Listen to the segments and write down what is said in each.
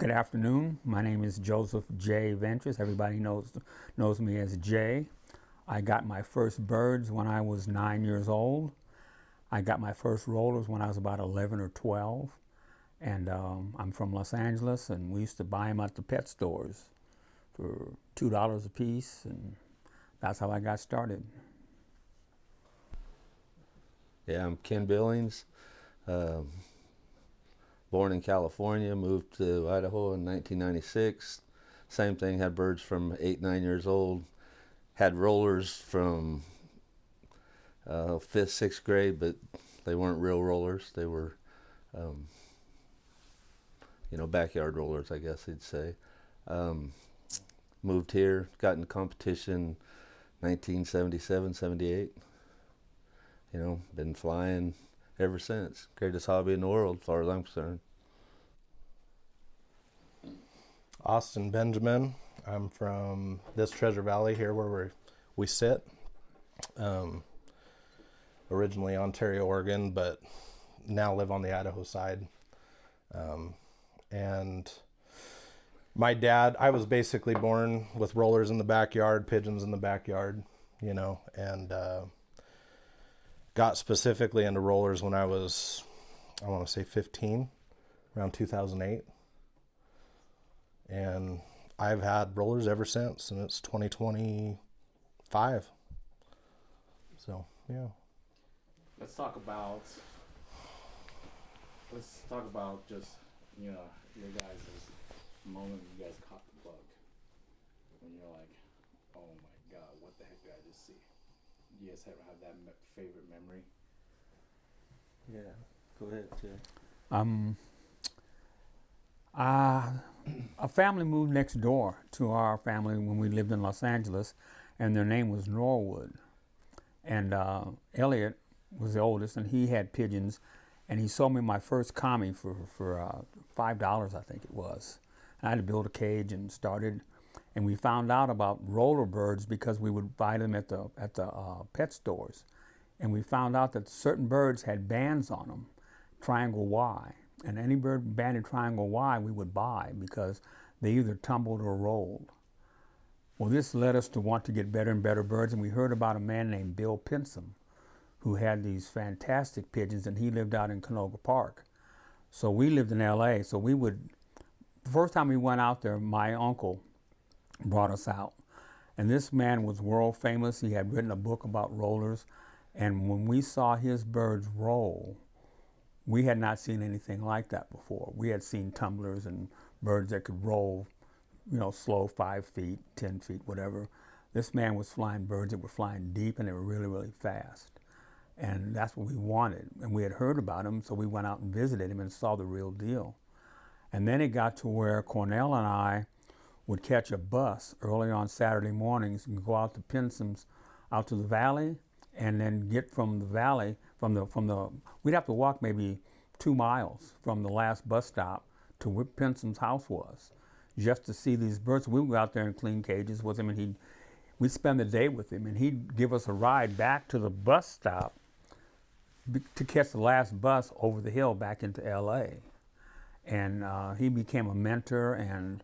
Good afternoon. My name is Joseph Jay Ventress. Everybody knows me as Jay. I got my first birds when I was 9 years old. I got my first rollers when I was about 11 or 12. And I'm from Los Angeles, and we used to buy them at the pet stores for $2 a piece, and that's how I got started. Yeah, I'm Ken Billings. Born in California, moved to Idaho in 1996. Same thing, had birds from 8, 9 years old. Had rollers from 5th, 6th grade, but they weren't real rollers. They were, backyard rollers, I guess you'd say. Moved here, got in competition 1977, 78. Been flying ever since. Greatest hobby in the world, as far as I'm concerned. Austin Benjamin. I'm from this Treasure Valley here where we sit. Originally Ontario, Oregon, but now live on the Idaho side. And my dad, I was basically born with rollers in the backyard, pigeons in the backyard, and got specifically into rollers when I was, I want to say 15, around 2008. And I've had rollers ever since, and it's 2025. So, yeah. Let's talk about just, your guys' moment you guys caught the bug. When you're like, oh my God, what the heck did I just see? Do you guys ever have that favorite memory? Yeah, go ahead, Jay. A family moved next door to our family when we lived in Los Angeles, and their name was Norwood. And Elliot was the oldest, and he had pigeons, and he sold me my first commie for $5, I think it was. And I had to build a cage and started, and we found out about roller birds because we would buy them at the pet stores. And we found out that certain birds had bands on them, triangle Y. And any bird banded triangle Y we would buy because they either tumbled or rolled. Well, this led us to want to get better and better birds, and we heard about a man named Bill Pinson who had these fantastic pigeons, and he lived out in Canoga Park. So we lived in LA, so the first time we went out there, my uncle brought us out. And this man was world famous. He had written a book about rollers, and when we saw his birds roll, we had not seen anything like that before. We had seen tumblers and birds that could roll, slow 5 feet, 10 feet, whatever. This man was flying birds that were flying deep, and they were really, really fast. And that's what we wanted. And we had heard about him, so we went out and visited him and saw the real deal. And then it got to where Cornell and I would catch a bus early on Saturday mornings and go out to Pinson's, out to the valley, and then get from the valley, we'd have to walk maybe 2 miles from the last bus stop to where Pinson's house was, just to see these birds. We would go out there and clean cages with him, and we'd spend the day with him, and he'd give us a ride back to the bus stop to catch the last bus over the hill back into LA. And he became a mentor, and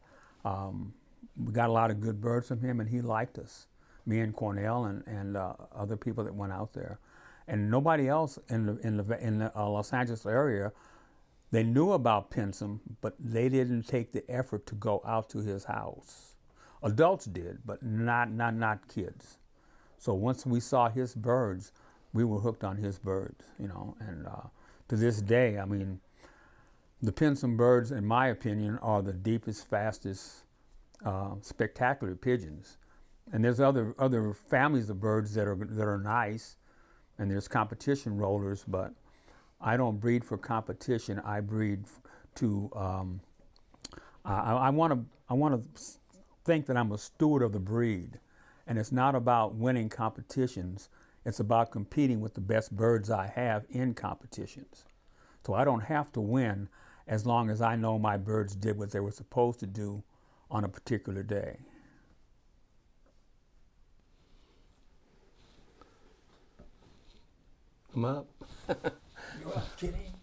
we got a lot of good birds from him, and he liked us, me and Cornell and other people that went out there. And nobody else in the Los Angeles area, they knew about Pinson, but they didn't take the effort to go out to his house. Adults did, but not kids. So once we saw his birds, we were hooked on his birds, and to this day, I mean, the Pinson birds, in my opinion, are the deepest, fastest, spectacular pigeons. And there's other families of birds that are nice, and there's competition rollers, but I don't breed for competition. I breed to. I want to think that I'm a steward of the breed, and it's not about winning competitions. It's about competing with the best birds I have in competitions. So I don't have to win as long as I know my birds did what they were supposed to do on a particular day. Come up. You're kidding?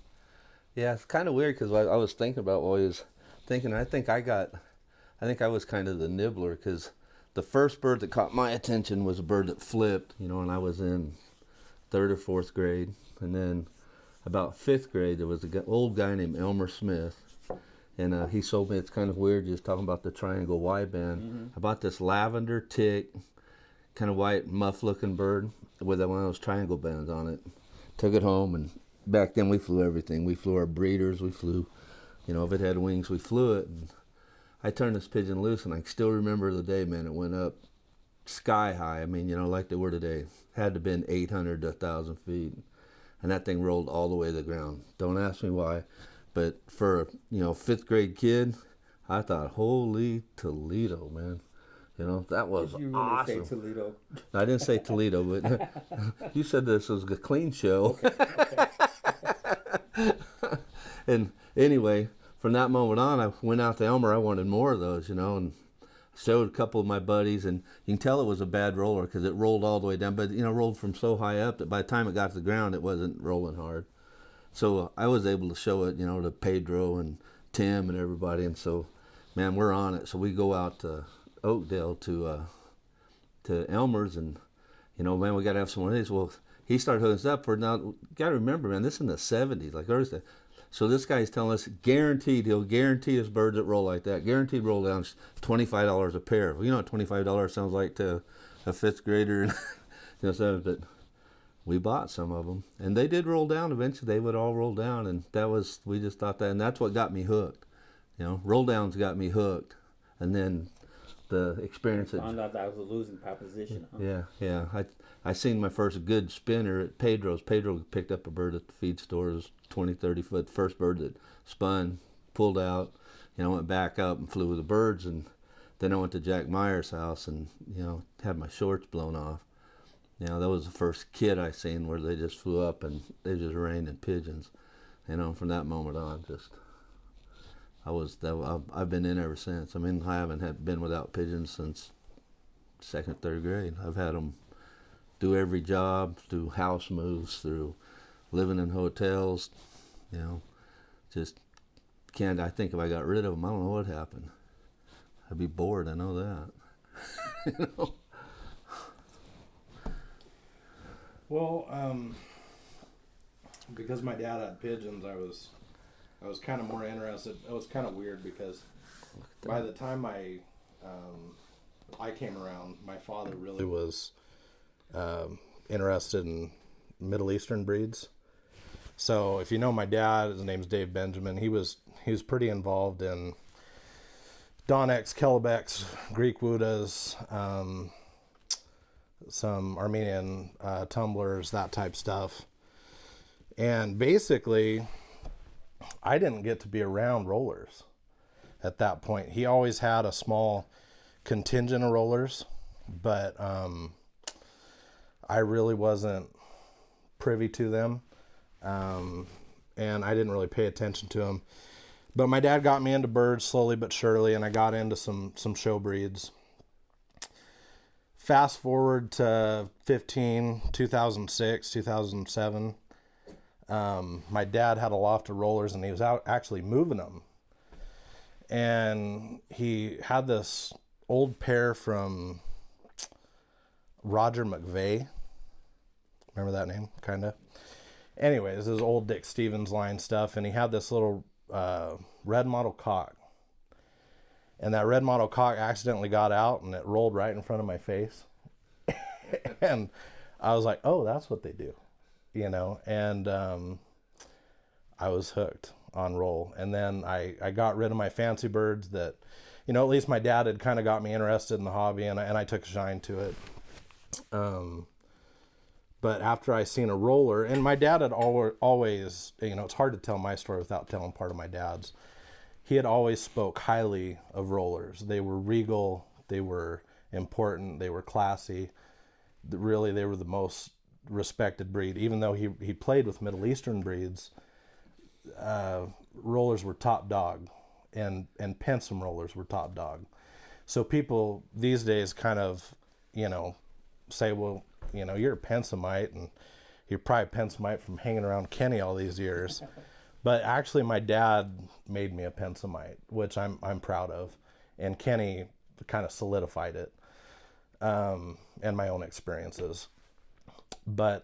Yeah, it's kind of weird because I was thinking about while he was thinking, I think I was kind of the nibbler, because the first bird that caught my attention was a bird that flipped, you know, and I was in 3rd or 4th grade. And then about 5th grade, there was an old guy named Elmer Smith. And he sold me, it's kind of weird just talking about the triangle wideband. I bought this lavender tick, kind of white muff-looking bird with one of those triangle bands on it. Took it home, and back then we flew everything. We flew our breeders, we flew, you know, if it had wings, we flew it. And I turned this pigeon loose, and I still remember the day, man, it went up sky high. I mean, you know, like they were today. Had to have been 800 to 1,000 feet. And that thing rolled all the way to the ground. Don't ask me why. But for a, you know, 5th grade kid, I thought, holy Toledo, man. You know, that was Did you really awesome. say Toledo? I didn't say Toledo, but you said this was a clean show. Okay. And anyway, from that moment on, I went out to Elmer. I wanted more of those, you know, and showed a couple of my buddies, and you can tell it was a bad roller because it rolled all the way down, but, you know, rolled from so high up that by the time it got to the ground, it wasn't rolling hard. So I was able to show it, you know, to Pedro and Tim and everybody, and so, man, we're on it. So we go out to Oakdale to Elmer's, and, you know, man, we got to have some of these. Well, he started hooking us up for, now, you got to remember, man, this is in the 70s, like Thursday. So this guy's telling us, guaranteed, he'll guarantee us birds that roll like that. Guaranteed roll down, $25 a pair. Well, you know what $25 sounds like to a 5th grader, you know, so, but we bought some of them, and they did roll down. Eventually, they would all roll down, and that was, we just thought that, and that's what got me hooked. You know, roll downs got me hooked, and then the experience. Found out that was a losing proposition. Huh? Yeah. I seen my first good spinner at Pedro's. Pedro picked up a bird at the feed store. It was 20, 30 foot. First bird that spun, pulled out, you know, went back up and flew with the birds, and then I went to Jack Meyer's house and, you know, had my shorts blown off. You know, that was the first kid I seen where they just flew up and they just rained in pigeons. You know, from that moment on, I've been in ever since. I mean, I haven't been without pigeons since 2nd, 3rd grade. I've had them do every job, through house moves, through living in hotels. You know, just can't. I think if I got rid of them, I don't know what happened. I'd be bored. I know that. You know. Well, because my dad had pigeons, I was kind of more interested. It was kind of weird because by the time I came around, my father really was interested in Middle Eastern breeds. So if you know my dad, his name's Dave Benjamin. He was pretty involved in Donnex, Kellebecs, Greek Wudas, some Armenian tumblers, that type stuff. And basically, I didn't get to be around rollers at that point. He always had a small contingent of rollers, but I really wasn't privy to them, and I didn't really pay attention to them. But my dad got me into birds slowly but surely, and I got into some show breeds. Fast forward to 2006, 2007. My dad had a loft of rollers, and he was out actually moving them. And he had this old pair from Roger McVeigh. Remember that name? Kind of. Anyways, this is old Dick Stevens line stuff, and he had this little red model cock. And that red model cock accidentally got out, and it rolled right in front of my face. And I was like, oh, that's what they do, you know. And I was hooked on roll. And then I got rid of my fancy birds that, you know, at least my dad had kind of got me interested in the hobby, and I took a shine to it. But after I seen a roller, and my dad had always, you know, it's hard to tell my story without telling part of my dad's. He had always spoke highly of rollers. They were regal, they were important, they were classy. Really, they were the most respected breed. Even though he played with Middle Eastern breeds, rollers were top dog, and Pensum rollers were top dog. So people these days kind of, you know, say, well, you know, you're a Pensumite, and you're probably a Pensumite from hanging around Kenny all these years. But actually, my dad made me a Pensamite, which I'm proud of, and Kenny kind of solidified it, and my own experiences. But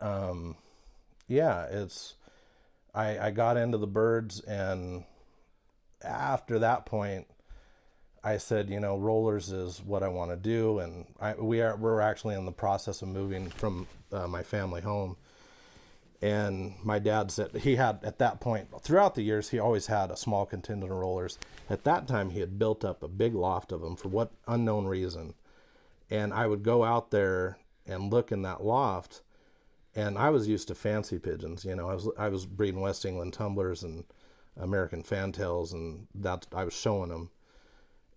yeah, I got into the birds, and after that point, I said, rollers is what I want to do, and we're actually in the process of moving from my family home. And my dad said he had, at that point, throughout the years, he always had a small contingent of rollers. At that time, he had built up a big loft of them for what unknown reason. And I would go out there and look in that loft, and I was used to fancy pigeons. I was breeding West England tumblers and American fantails, and that I was showing them.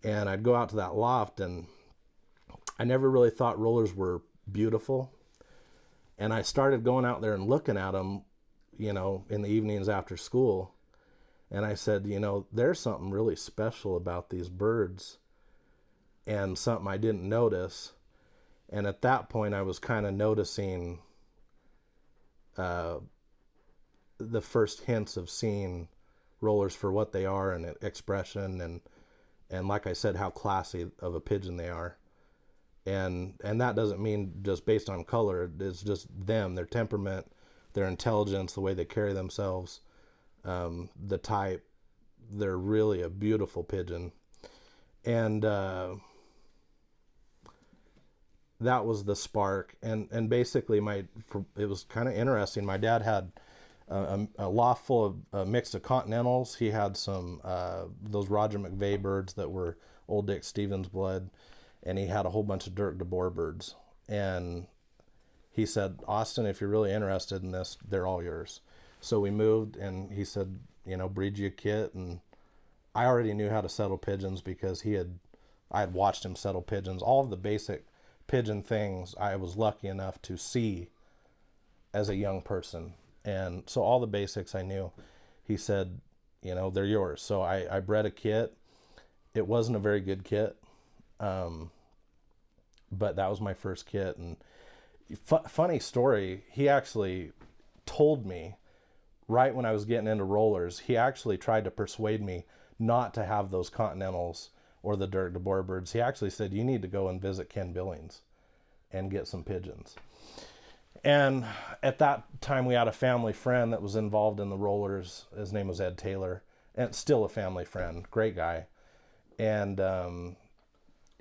And I'd go out to that loft, and I never really thought rollers were beautiful. And I started going out there and looking at them, in the evenings after school. And I said, there's something really special about these birds, and something I didn't notice. And at that point, I was kind of noticing the first hints of seeing rollers for what they are, and expression, and like I said, how classy of a pigeon they are. And that doesn't mean just based on color. It's just them, their temperament, their intelligence, the way they carry themselves, the type. They're really a beautiful pigeon. And that was the spark. And basically it was kind of interesting. My dad had a loft full of a mix of continentals. He had some those Roger McVeigh birds that were Old Dick Stevens blood. And he had a whole bunch of Dirk de Boer birds. And he said, Austin, if you're really interested in this, they're all yours. So we moved, and he said, breed you a kit. And I already knew how to settle pigeons because I had watched him settle pigeons. All of the basic pigeon things I was lucky enough to see as a young person. And so all the basics I knew. He said, they're yours. So I bred a kit. It wasn't a very good kit. But that was my first kit. And funny story, he actually told me right when I was getting into rollers, he actually tried to persuade me not to have those continentals or the Dirk de Boer birds. He actually said, you need to go and visit Ken Billings and get some pigeons. And at that time, we had a family friend that was involved in the rollers. His name was Ed Taylor, and still a family friend, great guy. And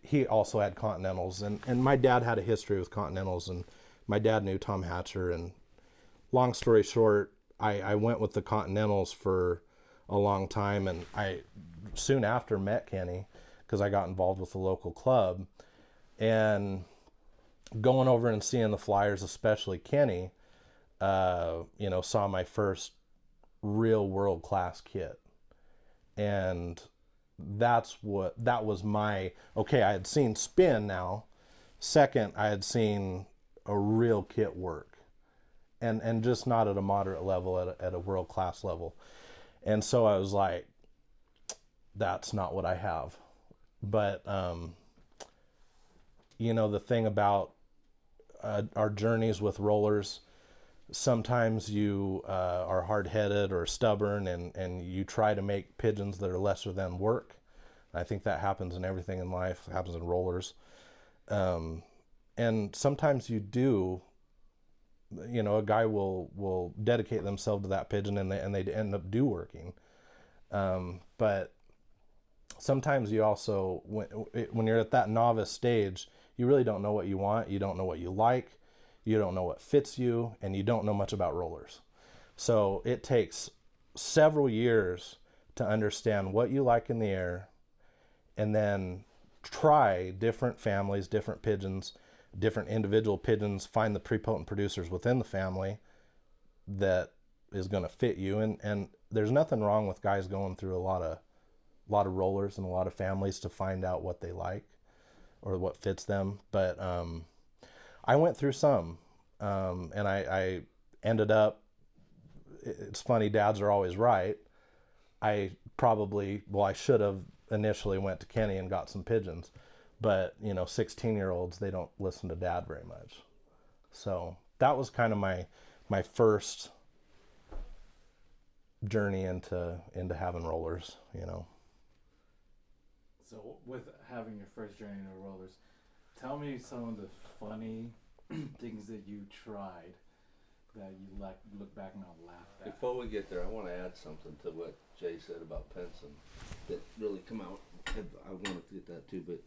he also had continentals, and my dad had a history with continentals, and my dad knew Tom Hatcher. And long story short, I went with the continentals for a long time, and I soon after met Kenny because I got involved with the local club. And going over and seeing the flyers, especially Kenny, saw my first real world-class kit. And that was my, okay, I had seen spin now. Second, I had seen a real kit work. And just not at a moderate level, at a world-class level. And so I was like, that's not what I have. But, the thing about our journeys with rollers, sometimes you are hard-headed or stubborn, and you try to make pigeons that are lesser than work. I think that happens in everything in life. It happens in rollers. And sometimes you do, a guy will dedicate themselves to that pigeon, and they end up working. But sometimes you also, when you're at that novice stage, you really don't know what you want. You don't know what you like. You don't know what fits you, and you don't know much about rollers. So it takes several years to understand what you like in the air, and then try different families, different pigeons, different individual pigeons, find the prepotent producers within the family that is going to fit you. And there's nothing wrong with guys going through a lot of rollers and a lot of families to find out what they like or what fits them. But I went through some, and I ended up, it's funny, dads are always right. I should have initially went to Kenny and got some pigeons, but 16-year-olds, they don't listen to dad very much. So that was kind of my first journey into having rollers, you know. So with having your first journey into rollers, tell me some of the funny things that you tried that you look back now and laugh at. Before we get there, I want to add something to what Jay said about Penson that really come out. I wanted to get that too, but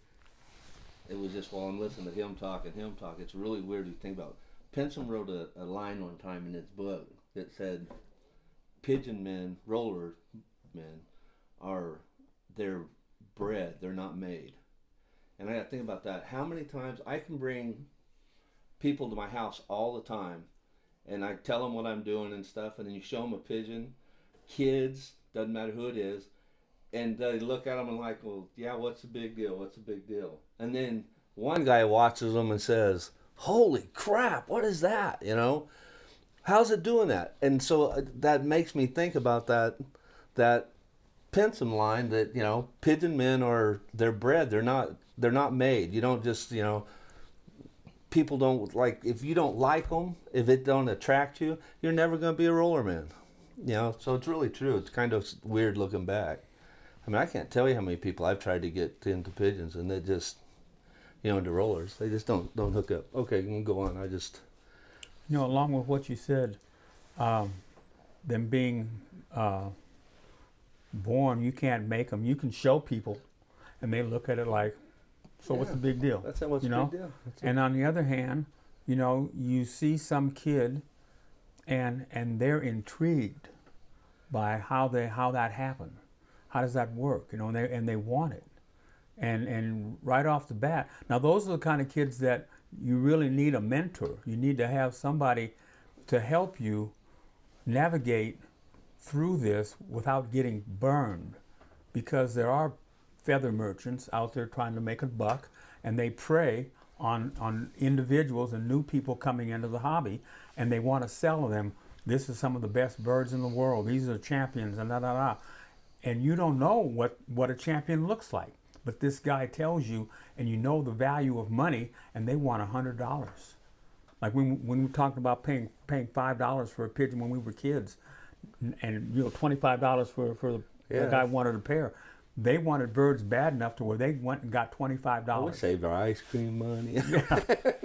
it was just while I'm listening to him talk, it's really weird to think about. Penson wrote a line one time in his book that said, pigeon men, roller men, they're bred, they're not made. And I got to think about that. How many times I can bring people to my house all the time, and I tell them what I'm doing and stuff, and then you show them a pigeon, kids, doesn't matter who it is, and they look at them and like, well, yeah, what's the big deal? What's the big deal? And then one guy watches them and says, holy crap, what is that? You know, how's it doing that? And so that makes me think about that Penson line that, you know, pigeon men they're bred, they're not made. You don't just, you know, people don't like, if you don't like them, if it don't attract you, you're never going to be a roller man. You know, so it's really true. It's kind of weird looking back. I mean, I can't tell you how many people I've tried to get into pigeons and they just, you know, into rollers, they just don't hook up. Okay, you can go on. You know, along with what you said, them being born, you can't make them. You can show people, and they look at it like, so what's the big deal? That's what's you the know? big deal. And on the other hand, you know, you see some kid, and they're intrigued by how that happened. How does that work? You know, and they want it. And right off the bat, now those are the kind of kids that you really need a mentor. You need to have somebody to help you navigate through this without getting burned, because there are feather merchants out there trying to make a buck, and they prey on individuals and new people coming into the hobby, and they want to sell them, this is some of the best birds in the world, these are champions, and da. And you don't know what a champion looks like. But this guy tells you, and you know the value of money, and they want $100. Like when we talked about paying $5 for a pigeon when we were kids, and you know $25 for the guy wanted a pair. They wanted birds bad enough to where they went and got $25. We saved our ice cream money. Yeah,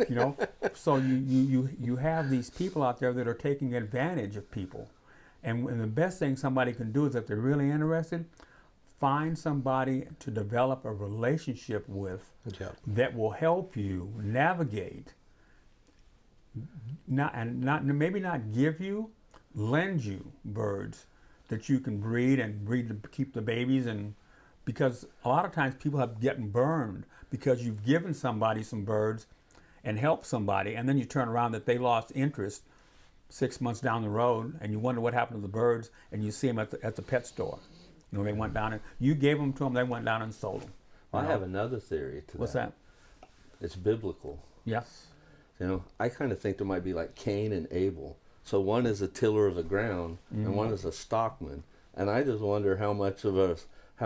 you know. So you have these people out there that are taking advantage of people, and the best thing somebody can do is, if they're really interested, find somebody to develop a relationship with that will help you navigate, maybe not give you, lend you birds that you can breed to keep the babies. And because a lot of times people have getting burned because you've given somebody some birds and helped somebody, and then you turn around that they lost interest 6 months down the road, and you wonder what happened to the birds, and you see them at the pet store. You know, they went down and you gave them to them, they went down and sold them. I have another theory to that. What's that? It's biblical. Yes. You know, I kind of think there might be like Cain and Abel. So one is a tiller of the ground, and one is a stockman. And I just wonder how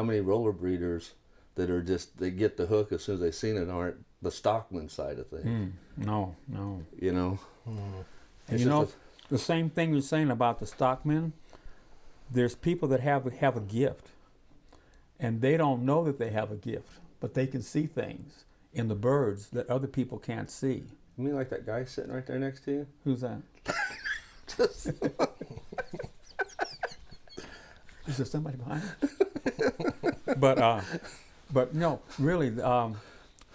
many roller breeders that are just, they get the hook as soon as they seen it, aren't the stockman side of things. No. You know? And you know, the same thing you're saying about the stockmen, there's people that have a gift, and they don't know that they have a gift, but they can see things in the birds that other people can't see. You mean like that guy sitting right there next to you? Who's that? Is there somebody behind you? But no, really,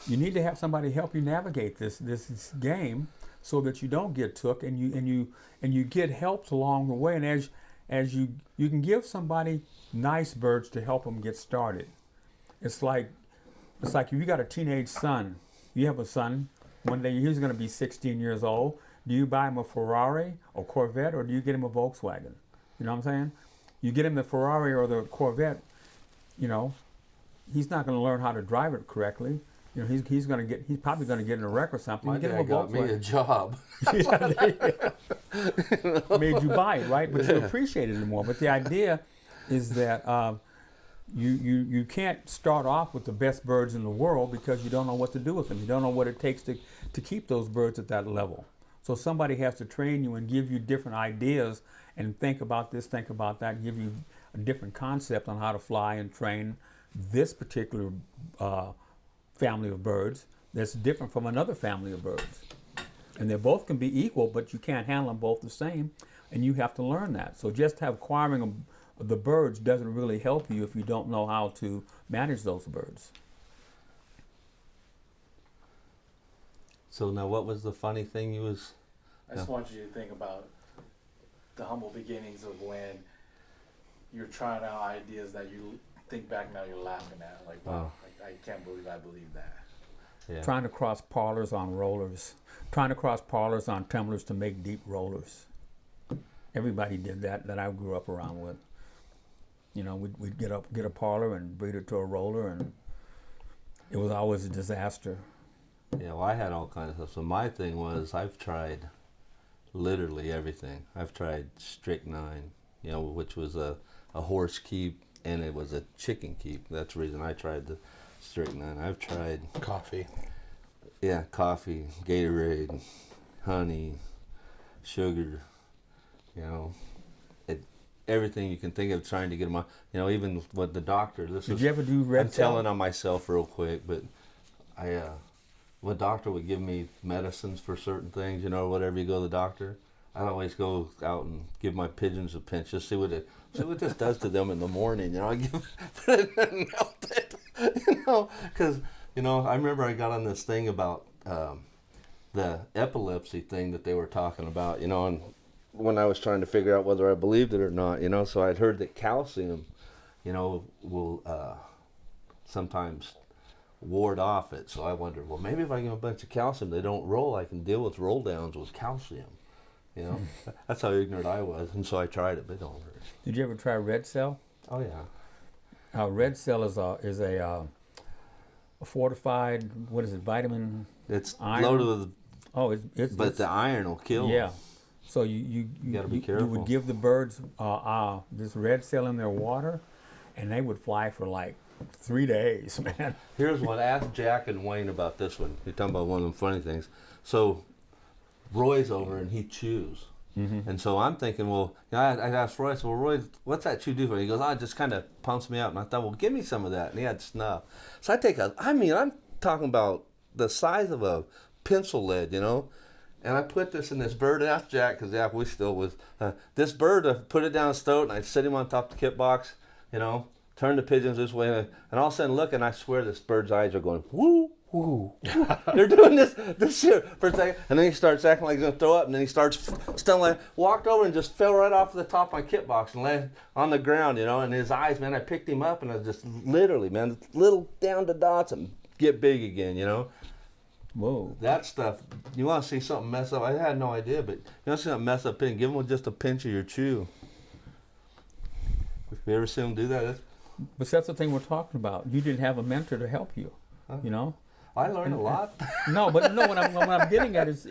you need to have somebody help you navigate this game so that you don't get took, and you get helped along the way. And as you can give somebody nice birds to help them get started. It's like if you got a teenage son, you have a son, one day he's going to be 16 years old. Do you buy him a Ferrari or Corvette, or do you get him a Volkswagen? You know what I'm saying? You get him the Ferrari or the Corvette, you know, he's not going to learn how to drive it correctly. You know, he's probably going to get in a wreck or something. My you get dad him a got me Volkswagen. a job. Made you buy it, right? But you appreciated it more. But the idea is that you can't start off with the best birds in the world because you don't know what to do with them. You don't know what it takes to keep those birds at that level. So somebody has to train you and give you different ideas and think about this, think about that, give you a different concept on how to fly and train this particular family of birds that's different from another family of birds. And they both can be equal, but you can't handle them both the same, and you have to learn that. So just acquiring the birds doesn't really help you if you don't know how to manage those birds. So now, what was the funny thing you was? I just want you to think about the humble beginnings of when you're trying out ideas that you think back now you're laughing at. Like, wow, I can't believe I believe that. Yeah. Trying to cross parlors on rollers, trying to cross parlors on tumblers to make deep rollers. Everybody did that I grew up around with. You know, we'd get a parlor and breed it to a roller, and it was always a disaster. Yeah, well, I had all kinds of stuff. So my thing was, I've tried literally everything. I've tried strychnine, you know, which was a horse keep, and it was a chicken keep. That's the reason I tried the strychnine. I've tried Coffee. yeah, coffee, Gatorade, honey, sugar, you know, everything you can think of, trying to get them on. You know, even with the doctor. Did you ever do red I'm cell? telling on myself real quick, but the doctor would give me medicines for certain things, you know, whatever you go to the doctor. I'd always go out and give my pigeons a pinch, just see what this does to them in the morning, you know. I put it and melt it, you know, because, you know, I remember I got on this thing about the epilepsy thing that they were talking about, you know, and when I was trying to figure out whether I believed it or not, you know, so I'd heard that calcium, you know, will sometimes ward off it. So I wondered, well, maybe if I give them a bunch of calcium, they don't roll. I can deal with roll downs with calcium. You know, that's how ignorant I was, and so I tried it, but it don't work. Did you ever try red cell? Oh yeah. Red cell is a fortified, what is it, vitamin? It's iron? loaded with, Oh, it's but the iron will kill. yeah. them. So you gotta be you careful. would give the birds this red cell in their water, and they would fly for like 3 days, man. Here's what, ask Jack and Wayne about this one. You're talking about one of them funny things. So Roy's over and he chews. Mm-hmm. And so I'm thinking, well, you know, I asked Roy, I said, well, Roy, what's that chew do for you? He goes, it just kind of pumps me up. And I thought, well, give me some of that. And he had snuff. So I'm talking about the size of a pencil lead, you know. And I put this in this bird, and asked Jack, because Jack, we still was, this bird, I put it down a stoat, and I set him on top of the kit box, you know, turn the pigeons this way, and all of a sudden look, and I swear this bird's eyes are going, woo, woo. They're doing this shit for a second, and then he starts acting like he's going to throw up, and then he starts stumbling, walked over and just fell right off the top of my kit box and landed on the ground, you know, and his eyes, man, I picked him up, and I just literally, man, little down to dots and get big again, you know. Whoa. That stuff, you want to see something mess up, I had no idea, but you want to see something mess up, give them just a pinch of your chew. Have you ever seen them do that? But that's the thing we're talking about. You didn't have a mentor to help you, you know. I learned a lot. No, but no. What I'm getting at is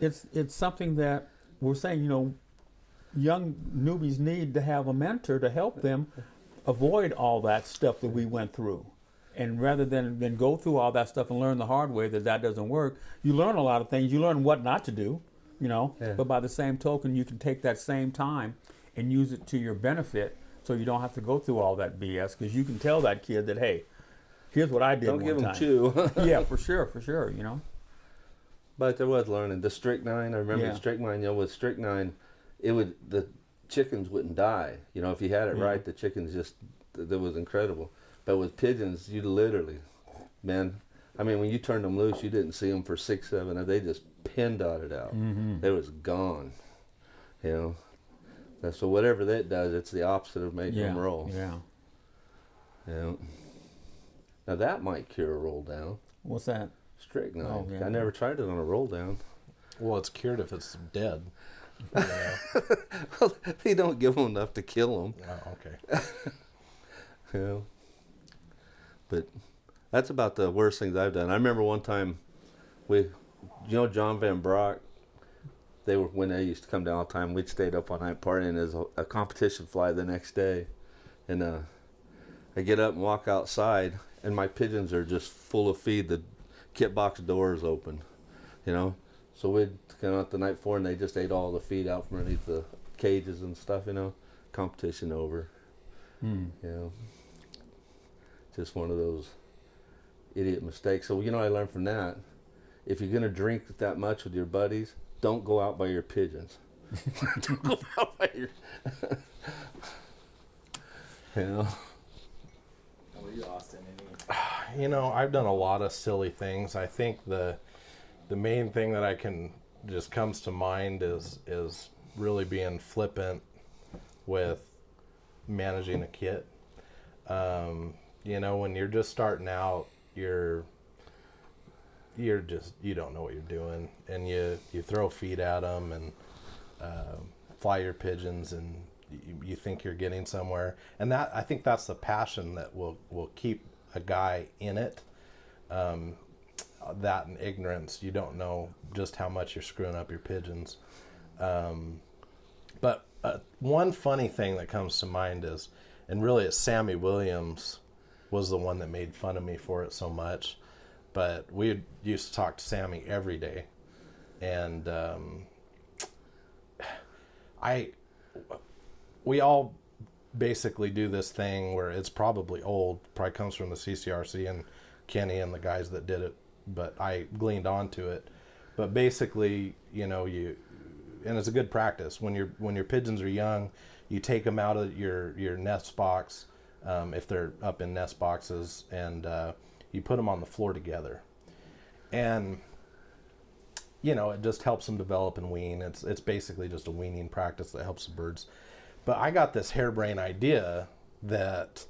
it's something that we're saying. You know, young newbies need to have a mentor to help them avoid all that stuff that we went through. And rather than go through all that stuff and learn the hard way that doesn't work, you learn a lot of things. You learn what not to do, you know. Yeah. But by the same token, you can take that same time and use it to your benefit, so you don't have to go through all that BS. Because you can tell that kid that, hey, here's what I did don't one give time. Them chew. Yeah, for sure, you know. But there was learning. The strychnine, I remember the strychnine, you know, with strychnine, the chickens wouldn't die. You know, if you had it right, the chickens that was incredible. But with pigeons, you literally, man, I mean, when you turned them loose, you didn't see them for 6, 7, they just pin-dotted out. Mm-hmm. They was gone, you know. So whatever that does, it's the opposite of making them roll. Yeah. Yeah. Now that might cure a roll down. What's that? Strychnine. Oh, yeah. I never tried it on a roll down. Well, it's cured if it's dead. You know? Well, they don't give them enough to kill them. Oh, okay. You know. But that's about the worst things I've done. I remember one time, John Van Brock, when they used to come down all the time, we'd stayed up all night partying as a competition fly the next day. And I get up and walk outside, and my pigeons are just full of feed. The kit box door is open, you know. So we'd come out the night before, and they just ate all the feed out from underneath the cages and stuff, you know. Competition over. You know. Just one of those idiot mistakes. So, you know, I learned from that. If you're going to drink that much with your buddies, don't go out by your pigeons. Don't go out by your... you know. How about you, Austin? You know, I've done a lot of silly things. I think the main thing that I can just comes to mind is really being flippant with managing a kit. You know, when you're just starting out, you don't know what you're doing, and you throw feed at them and fly your pigeons, and you think you're getting somewhere. And that, I think that's the passion that will keep a guy in it. That and ignorance, you don't know just how much you're screwing up your pigeons. But one funny thing that comes to mind is, and really it's Sammy Williams was the one that made fun of me for it so much. But we used to talk to Sammy every day. And we all basically do this thing where it's probably old, probably comes from the CCRC and Kenny and the guys that did it, but I gleaned onto it. But basically, you know, and it's a good practice. When your pigeons are young, you take them out of your nest box, if they're up in nest boxes, and you put them on the floor together. And, you know, it just helps them develop and wean. It's basically just a weaning practice that helps the birds. But I got this harebrained idea that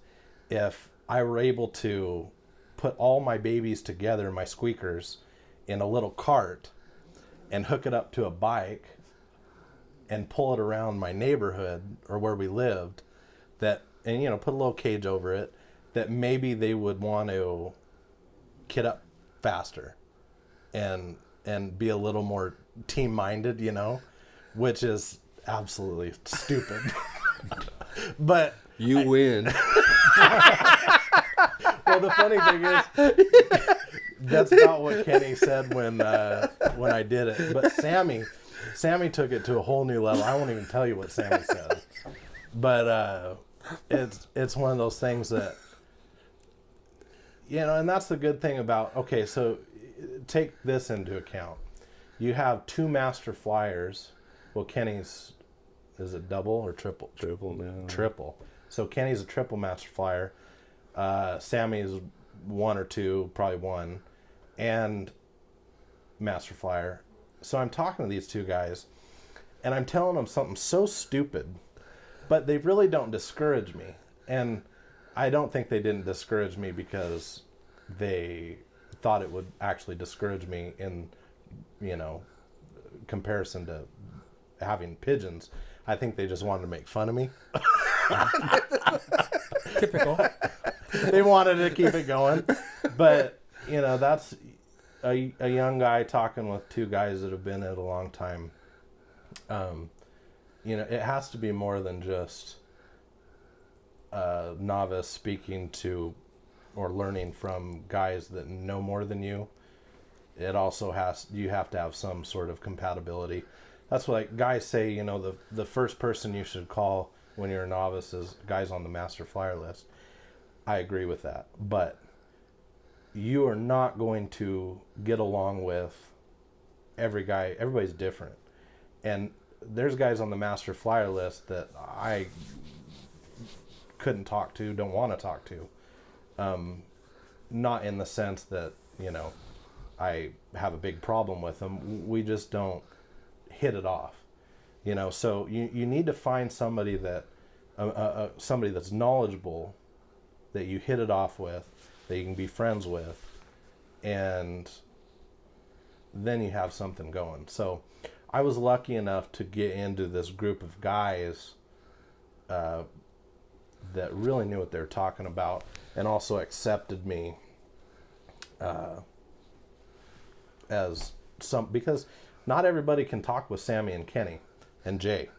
if I were able to put all my babies together, my squeakers, in a little cart and hook it up to a bike and pull it around my neighborhood or where we lived, and you know, put a little cage over it, that maybe they would want to kit up faster and be a little more team-minded, you know, which is absolutely stupid. But you win. Well, the funny thing is, that's not what Kenny said when I did it. But Sammy took it to a whole new level. I won't even tell you what Sammy said. But it's one of those things that, you know, and that's the good thing about, okay, so take this into account. You have two master flyers. Well, Kenny's, is it double or triple? Triple now. Triple. So Kenny's a triple master flyer. Sammy's one or two, probably one, and master flyer. So I'm talking to these two guys, and I'm telling them something so stupid, but they really don't discourage me. And I don't think they didn't discourage me because they thought it would actually discourage me in, you know, comparison to having pigeons. I think they just wanted to make fun of me. Typical. They wanted to keep it going. But, you know, that's a young guy talking with two guys that have been at it a long time. You know, it has to be more than just a novice speaking to or learning from guys that know more than you. It also you have to have some sort of compatibility. That's what, like, guys say, you know, the first person you should call when you're a novice is guys on the master flyer list. I agree with that. But you are not going to get along with every guy. Everybody's different. And there's guys on the master flyer list that I couldn't talk to, don't want to talk to. Not in the sense that, you know, I have a big problem with them. We just don't hit it off, you know. So you need to find somebody that somebody that's knowledgeable, that you hit it off with, that you can be friends with, and then you have something going. So I was lucky enough to get into this group of guys that really knew what they were talking about, and also accepted me as some, because not everybody can talk with Sammy and Kenny and Jay.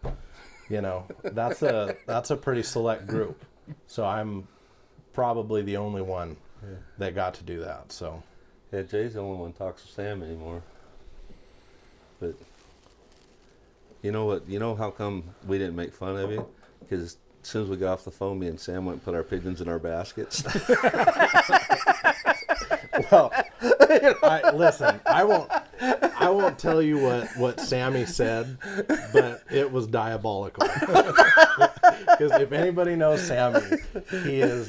You know, that's a pretty select group. So I'm probably the only one that got to do that. So yeah, Jay's the only one who talks to Sam anymore. But you know what? You know how come we didn't make fun of you? Because as soon as we got off the phone, me and Sam went and put our pigeons in our baskets. Well, listen, I won't tell you what Sammy said, but it was diabolical. Because if anybody knows Sammy, he is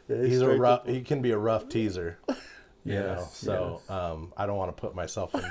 he can be a rough teaser. You know, so I don't want to put myself in.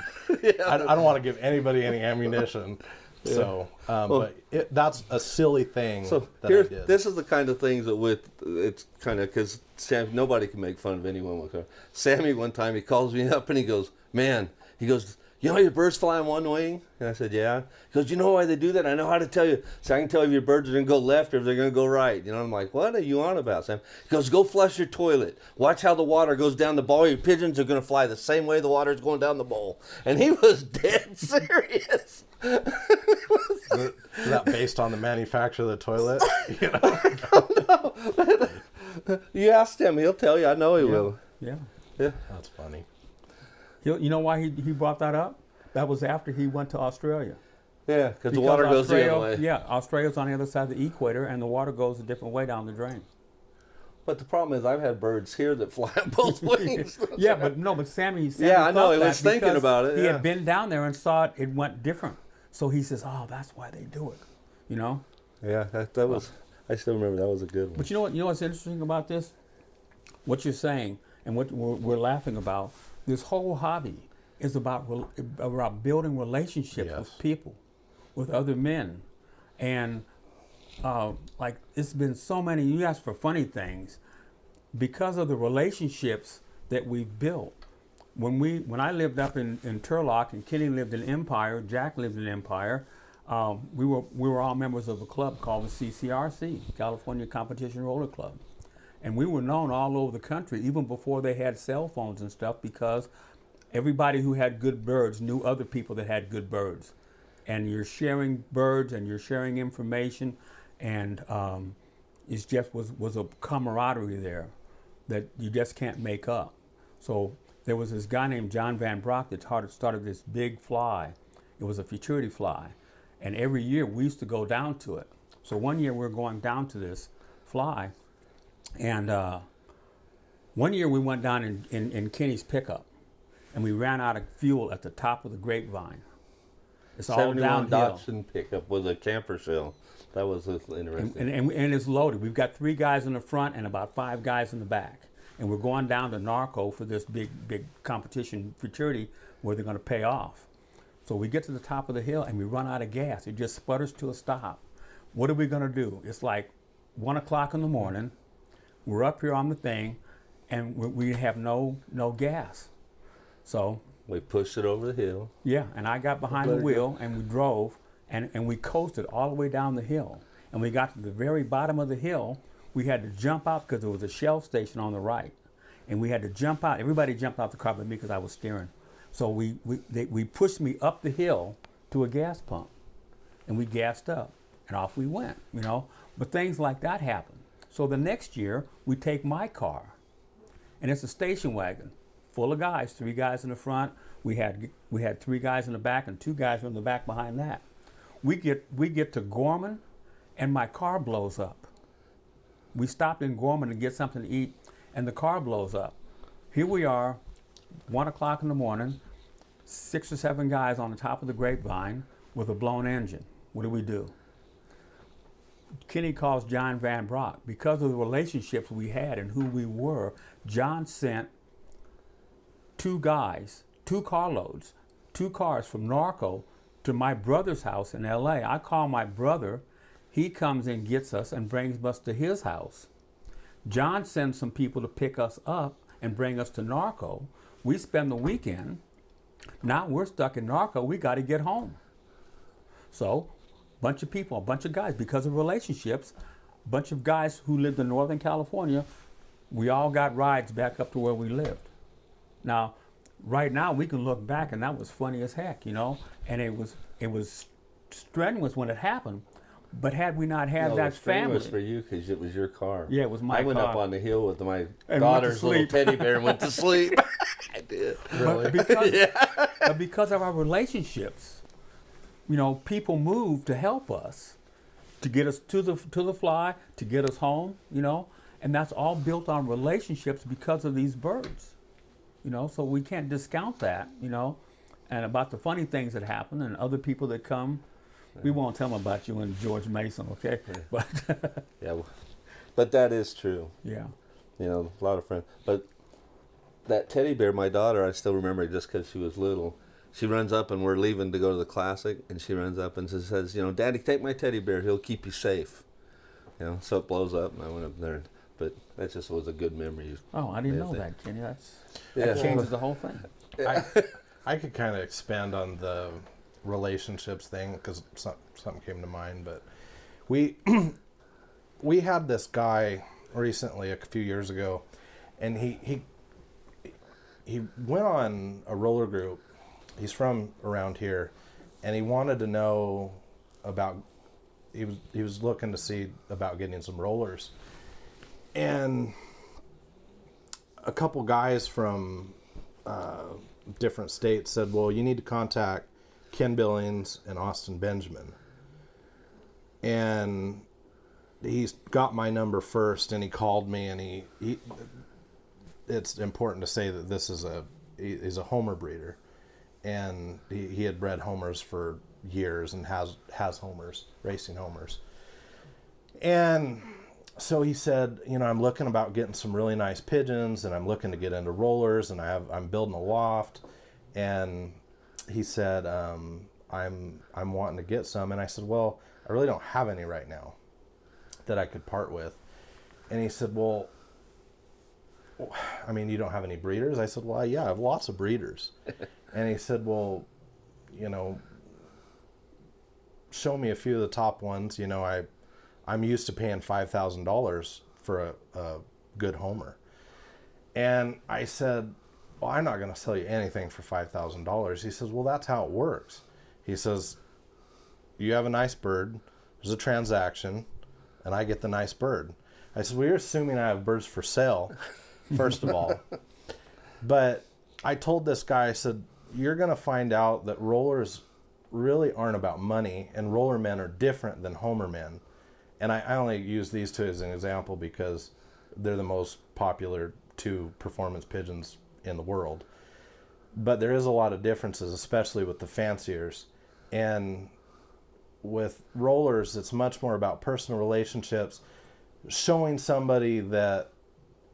I don't want to give anybody any ammunition. Yeah. So, but that's a silly thing. So that I did. This is the kind of things that it's kind of because Sam, nobody can make fun of anyone with her. Sammy, one time he calls me up and he goes, "Man," he goes, "You know your birds fly on one wing?" And I said, "Yeah." He goes, "You know why they do that? I know how to tell you. So I can tell if your birds are going to go left or if they're going to go right." You know, I'm like, "What are you on about, Sam?" He goes, "Go flush your toilet. Watch how the water goes down the bowl. Your pigeons are going to fly the same way the water is going down the bowl." And he was dead serious. Is that based on the manufacture of the toilet? You know? I don't know. You asked him, he'll tell you. I know he will. Yeah. That's funny. You know why he brought that up? That was after he went to Australia. Yeah, because the water goes the other way. Yeah, Australia's on the other side of the equator, and the water goes a different way down the drain. But the problem is I've had birds here that fly on both wings. Yeah, but Sammy I know. He was thinking about it. He had been down there and saw it went different. So he says, "Oh, that's why they do it," you know. Yeah, that was. I still remember that was a good one. But you know what? You know what's interesting about this? What you're saying and what we're laughing about. This whole hobby is about building relationships with people, with other men, and like it's been so many. You ask for funny things because of the relationships that we've built. When I lived up in Turlock and Kenny lived in Empire, Jack lived in Empire, we were all members of a club called the CCRC, California Competition Roller Club. And we were known all over the country, even before they had cell phones and stuff, because everybody who had good birds knew other people that had good birds. And you're sharing birds and you're sharing information, and it just was a camaraderie there that you just can't make up. So there was this guy named John Van Brock that started this big fly. It was a futurity fly. And every year we used to go down to it. So one year we were going down to this fly. And one year we went down in Kenny's pickup. And we ran out of fuel at the top of the grapevine. It's all downhill. Dodson pickup with a camper shell. That was interesting. And it's loaded. We've got 3 guys in the front and about 5 guys in the back. And we're going down to Narco for this big competition futurity where they're going to pay off. So we get to the top of the hill and we run out of gas. It just sputters to a stop. What are we going to do? It's like 1 o'clock in the morning. We're up here on the thing and we have no gas. So we pushed it over the hill. Yeah, and I got behind the wheel and we drove and we coasted all the way down the hill. And we got to the very bottom of the hill. We had to jump out because there was a Shell station on the right. And we had to jump out. Everybody jumped out the car but me because I was steering. So we pushed me up the hill to a gas pump. And we gassed up. And off we went, you know. But things like that happen. So the next year, we take my car. And it's a station wagon full of guys, 3 guys in the front. We had 3 guys in the back and 2 guys in the back behind that. We get to Gorman and my car blows up. We stopped in Gorman to get something to eat, and the car blows up. Here we are, 1 o'clock in the morning, 6 or 7 guys on the top of the grapevine with a blown engine. What do? Kenny calls John Van Brock. Because of the relationships we had and who we were, John sent 2 guys, 2 carloads, 2 cars from Norco to my brother's house in L.A. I call my brother. He comes and gets us and brings us to his house. John sends some people to pick us up and bring us to Norco. We spend the weekend. Now we're stuck in Norco. We got to get home. So, bunch of people, a bunch of guys, because of relationships, a bunch of guys who lived in Northern California, we all got rides back up to where we lived. Now, right now we can look back and that was funny as heck, you know, and it was strenuous when it happened. But had we not had No, that the spring family, was for you because it was your car. Yeah, it was my I went up car. on the hill with my And went to daughter's little sleep. teddy bear and went to sleep. I did. but because of our relationships, you know, people moved to help us, to get us to the fly, to get us home, you know, and that's all built on relationships because of these birds, you know. So we can't discount that, you know, and about the funny things that happen and other people that come. We won't tell them about you and George Mason, okay? Yeah. But Yeah, but that is true. yeah, You know, a lot of friends. But that teddy bear, my daughter, I still remember it just because she was little. She runs up and we're leaving to go to the classic, and she runs up and says, you know, Daddy, take my teddy bear. He'll keep you safe. You know, so it blows up, and I went up there. But that just was a good memory. oh, I didn't know Yeah. that, Kenny. That Yeah. changes the whole thing. I could kind of expand on the relationships thing because something came to mind. But we we had this guy recently, a few years ago, and he went on a roller group. He's from around here, and he wanted to know about. He was looking to see about getting some rollers, and a couple guys from different states said, "Well, you need to contact Ken Billings and Austin Benjamin." And he's got my number first, and he called me, and he it's important to say that this is he's a homer breeder, and he had bred homers for years and has homers, racing homers. And so he said, you know, I'm looking about getting some really nice pigeons, and I'm looking to get into rollers, and I'm building a loft. And he said, I'm wanting to get some. And I said, well, I really don't have any right now that I could part with. And he said, well, I mean, you don't have any breeders? I said, well, yeah, I have lots of breeders. And he said, well, you know, show me a few of the top ones. You know, I'm used to paying $5,000 for a good homer. And I said, well, I'm not going to sell you anything for $5,000. He says, well, that's how it works. He says, you have a nice bird, there's a transaction, and I get the nice bird. I said, well, you're assuming I have birds for sale, first of all. But I told this guy, I said, you're going to find out that rollers really aren't about money, and roller men are different than homer men. And I only use these two as an example because they're the most popular two performance pigeons in the world. But there is a lot of differences, especially with the fanciers. And with rollers, it's much more about personal relationships, showing somebody that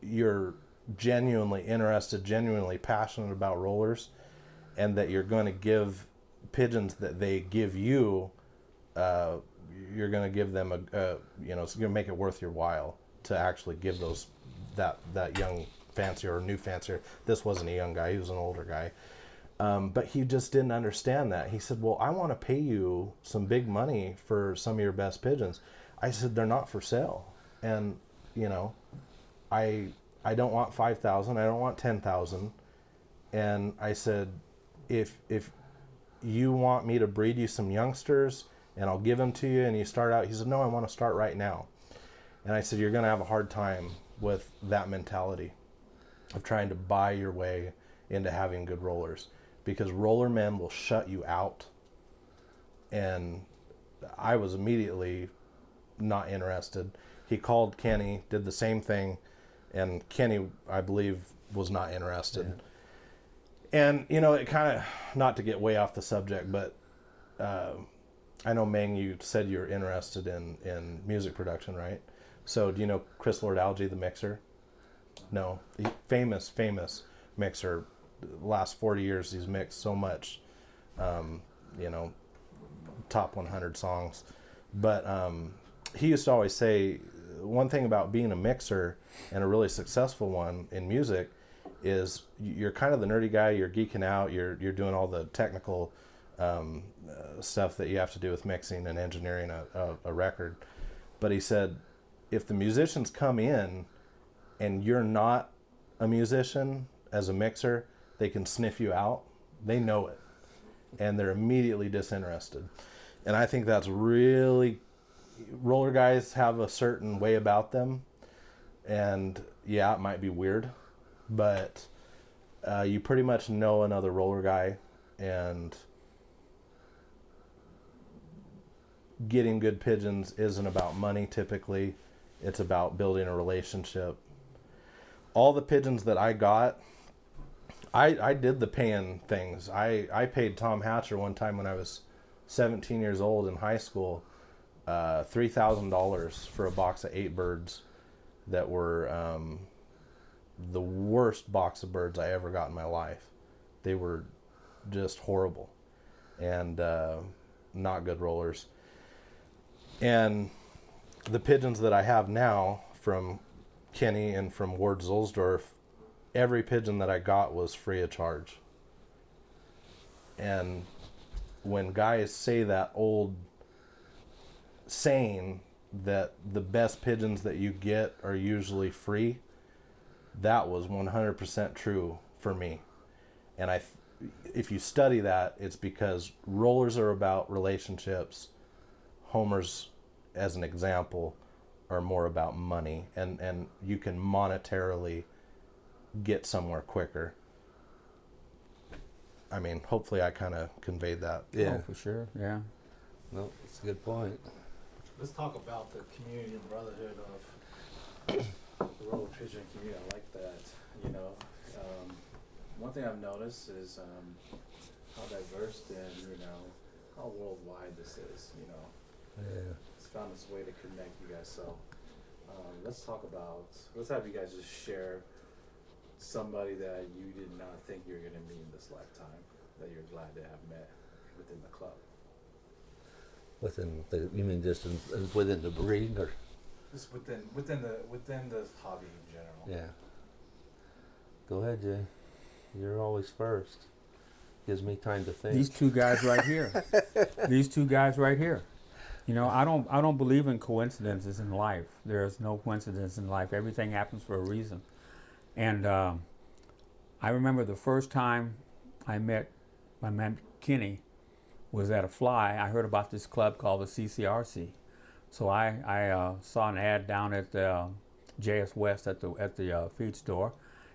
you're genuinely interested, genuinely passionate about rollers, and that you're going to give pigeons that they give you, you're going to give them you know, it's going to make it worth your while to actually give those that young fancier or new fancier. This wasn't a young guy, he was an older guy. But he just didn't understand that. He said, well, I want to pay you some big money for some of your best pigeons. I said, they're not for sale. And, you know, I don't want 5,000, I don't want 10,000. And I said, if you want me to breed you some youngsters and I'll give them to you and you start out, he said, no, I want to start right now. And I said, you're going to have a hard time with that mentality of trying to buy your way into having good rollers, because roller men will shut you out. And I was immediately not interested. He called Kenny, did the same thing, and Kenny, I believe, was not interested. Yeah. And, you know, it kind of, not to get way off the subject, but I know, Meng, you said you're interested in music production, right? So do you know Chris Lord-Alge, the mixer? No. Famous mixer. The last 40 years, he's mixed so much, you know, top 100 songs. But he used to always say, one thing about being a mixer and a really successful one in music is you're kind of the nerdy guy, you're geeking out, you're doing all the technical stuff that you have to do with mixing and engineering a record. But he said, if the musicians come in and you're not a musician as a mixer, they can sniff you out. They know it. And they're immediately disinterested. And I think that's really, roller guys have a certain way about them, and yeah, it might be weird, but you pretty much know another roller guy, and getting good pigeons isn't about money typically. It's about building a relationship. All the pigeons that I got, I did the paying things. I paid Tom Hatcher one time when I was 17 years old in high school, $3,000 for a box of 8 birds that were the worst box of birds I ever got in my life. They were just horrible and not good rollers. And the pigeons that I have now from Kenny and from Ward Zulsdorf, every pigeon that I got was free of charge. And when guys say that old saying that the best pigeons that you get are usually free, that was 100% true for me. And if you study that, it's because rollers are about relationships. Homers, as an example, are more about money, and you can monetarily get somewhere quicker. I mean, hopefully I kind of conveyed that. Yeah. Oh, for sure. Yeah. No, that's a good point. Let's talk about the community and brotherhood of the roller pigeon community. I like that. You know, one thing I've noticed is how diverse and how worldwide this is. You know, Yeah. it's found its way to connect you guys. So let's have you guys just share somebody that you did not think you were going to meet in this lifetime that you're glad to have met within the club. You mean just within the breed, or? Just within the hobby in general. Yeah. Go ahead, Jay. You're always first. Gives me time to think. These two guys right here. These two guys right here. You know, I don't believe in coincidences in life. There's no coincidence in life. Everything happens for a reason. And I remember the first time I met Kenny was at a fly. I heard about this club called the CCRC. So I saw an ad down at the JS West at the feed store,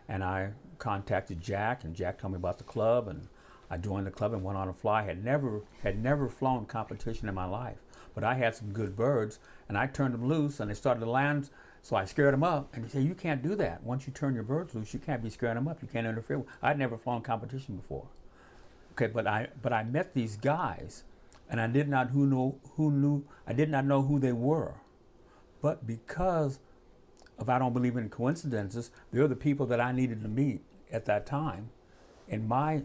and I contacted Jack, and Jack told me about the club, and I joined the club and went on a fly. Had never flown competition in my life, but I had some good birds, and I turned them loose, and they started to land. So I scared them up, and he said, "You can't do that. Once you turn your birds loose, you can't be scaring them up. You can't interfere." I'd never flown competition before. Okay, but I met these guys, and I did not know who they were, but because of I don't believe in coincidences, they're the people that I needed to meet at that time, in my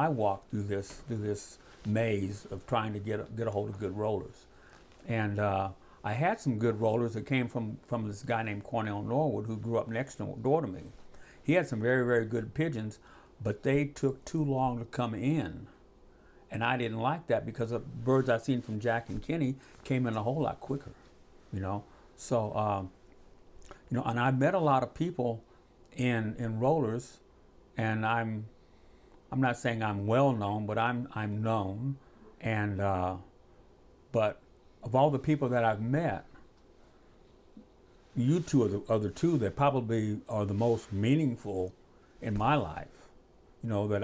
walk through this maze of trying to get a hold of good rollers, and I had some good rollers that came from this guy named Cornell Norwood, who grew up next door to me. He had some very, very good pigeons, but they took too long to come in. And I didn't like that because the birds I seen from Jack and Kenny came in a whole lot quicker, you know. So, and I met a lot of people in rollers, and I'm not saying I'm well known, but I'm known, and but of all the people that I've met, you two are the two that probably are the most meaningful in my life. You know, that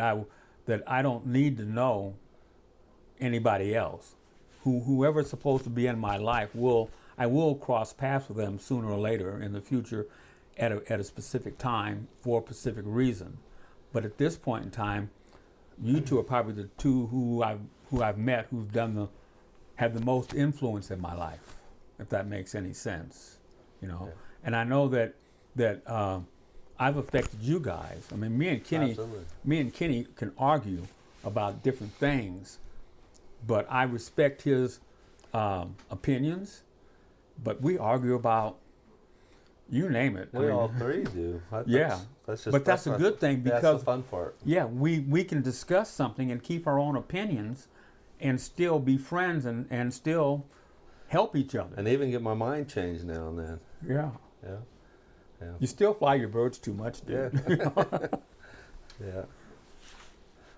I don't need to know anybody else. Whoever's supposed to be in my life I will cross paths with them sooner or later in the future at a specific time for a specific reason. But at this point in time, you two are probably the two who I've met who've had the most influence in my life, if that makes any sense, you know. Yeah. And I know that I've affected you guys. I mean, me and Kenny can argue about different things, but I respect his opinions. But we argue about, you name it. We all three do. That's a good thing, because that's the fun part. Yeah, we can discuss something and keep our own opinions, and still be friends and still help each other. And even get my mind changed now and then. Yeah. Yeah. Yeah. You still fly your birds too much, dude. Yeah. Yeah.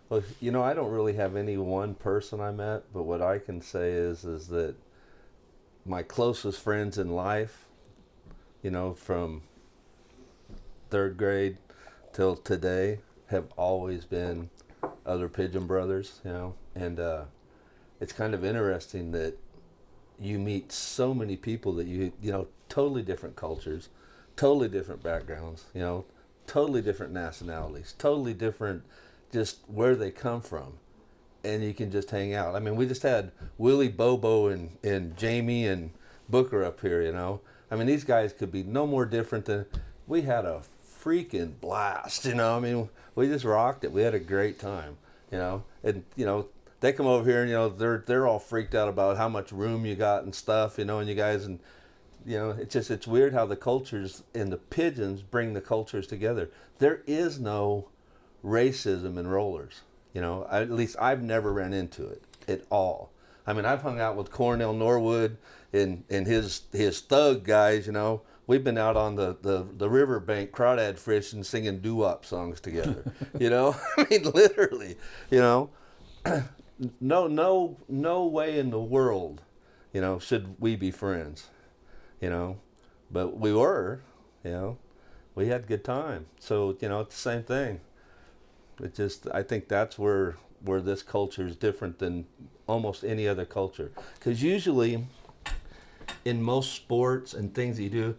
Well, you know, I don't really have any one person I met, but what I can say is that my closest friends in life, you know, from 3rd grade till today, have always been other pigeon brothers, you know. And it's kind of interesting that you meet so many people that you know, totally different cultures, totally different backgrounds, you know, totally different nationalities, totally different just where they come from. And you can just hang out. I mean, we just had Willie, Bobo, and Jamie and Booker up here, you know. I mean, these guys could be no more different than, we had a freaking blast, you know. I mean, we just rocked it. We had a great time, you know. And, you know, they come over here and, you know, they're all freaked out about how much room you got and stuff, you know, and you guys, and, you know, it's weird how the cultures and the pigeons bring the cultures together. There is no racism in rollers. You know, at least I've never ran into it at all. I mean, I've hung out with Cornell Norwood and his thug guys, you know. We've been out on the riverbank crawdad fishing, singing doo-wop songs together, you know. I mean, literally, you know. No way in the world, you know, should we be friends, you know. But we were, you know. We had a good time. So, you know, it's the same thing. It just, I think that's where this culture is different than almost any other culture. Because usually, in most sports and things that you do,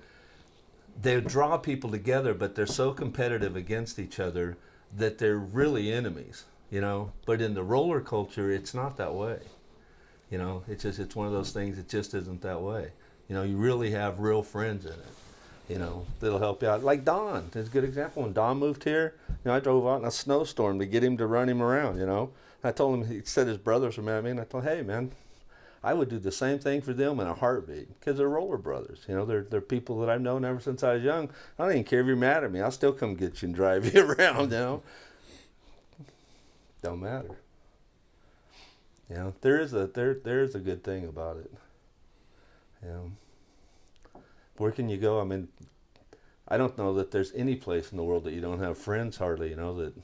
they draw people together, but they're so competitive against each other that they're really enemies, you know. But in the roller culture, it's not that way. You know, it's one of those things, it just isn't that way. You know, you really have real friends in it. You know, that'll help you out. Like Don, it's a good example. When Don moved here, you know, I drove out in a snowstorm to get him to run him around, you know. I told him, he said his brothers were mad at me, and I told him, hey, man, I would do the same thing for them in a heartbeat, because they're roller brothers. You know, they're people that I've known ever since I was young. I don't even care if you're mad at me. I'll still come get you and drive you around, you know. Don't matter. You know, there is a good thing about it. You know. Where can you go? I mean, I don't know that there's any place in the world that you don't have friends hardly, you know, that,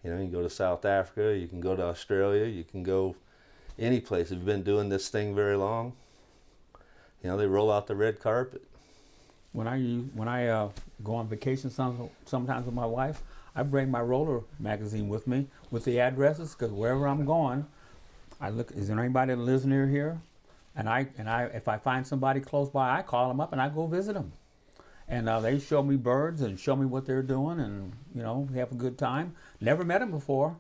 you know, you can go to South Africa, you can go to Australia, you can go any place. If you've been doing this thing very long, you know, they roll out the red carpet. When I go on vacation sometimes with my wife, I bring my roller magazine with me with the addresses, because wherever I'm going, I look, is there anybody that lives near here? And I, if I find somebody close by, I call them up and I go visit them. And they show me birds and show me what they're doing, and, you know, we have a good time. Never met them before,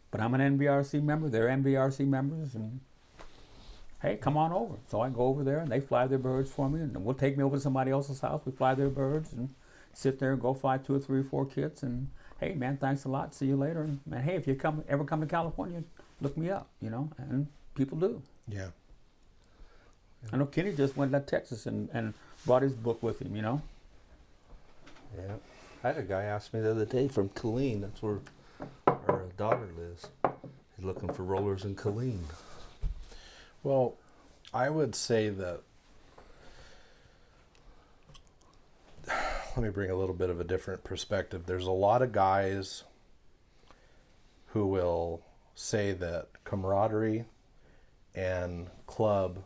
but I'm an NBRC member. They're NBRC members, and hey, come on over. So I go over there, and they fly their birds for me, and we'll take me over to somebody else's house. We fly their birds and sit there and go fly 2 or 3 or 4 kits. And hey, man, thanks a lot. See you later. And man, hey, if you ever come to California, look me up. You know, and people do. Yeah. I know Kenny just went to Texas and brought his book with him, you know. Yeah. I had a guy ask me the other day from Killeen. That's where our daughter lives. He's looking for rollers in Killeen. Well, I would say that, let me bring a little bit of a different perspective. There's a lot of guys who will say that camaraderie and club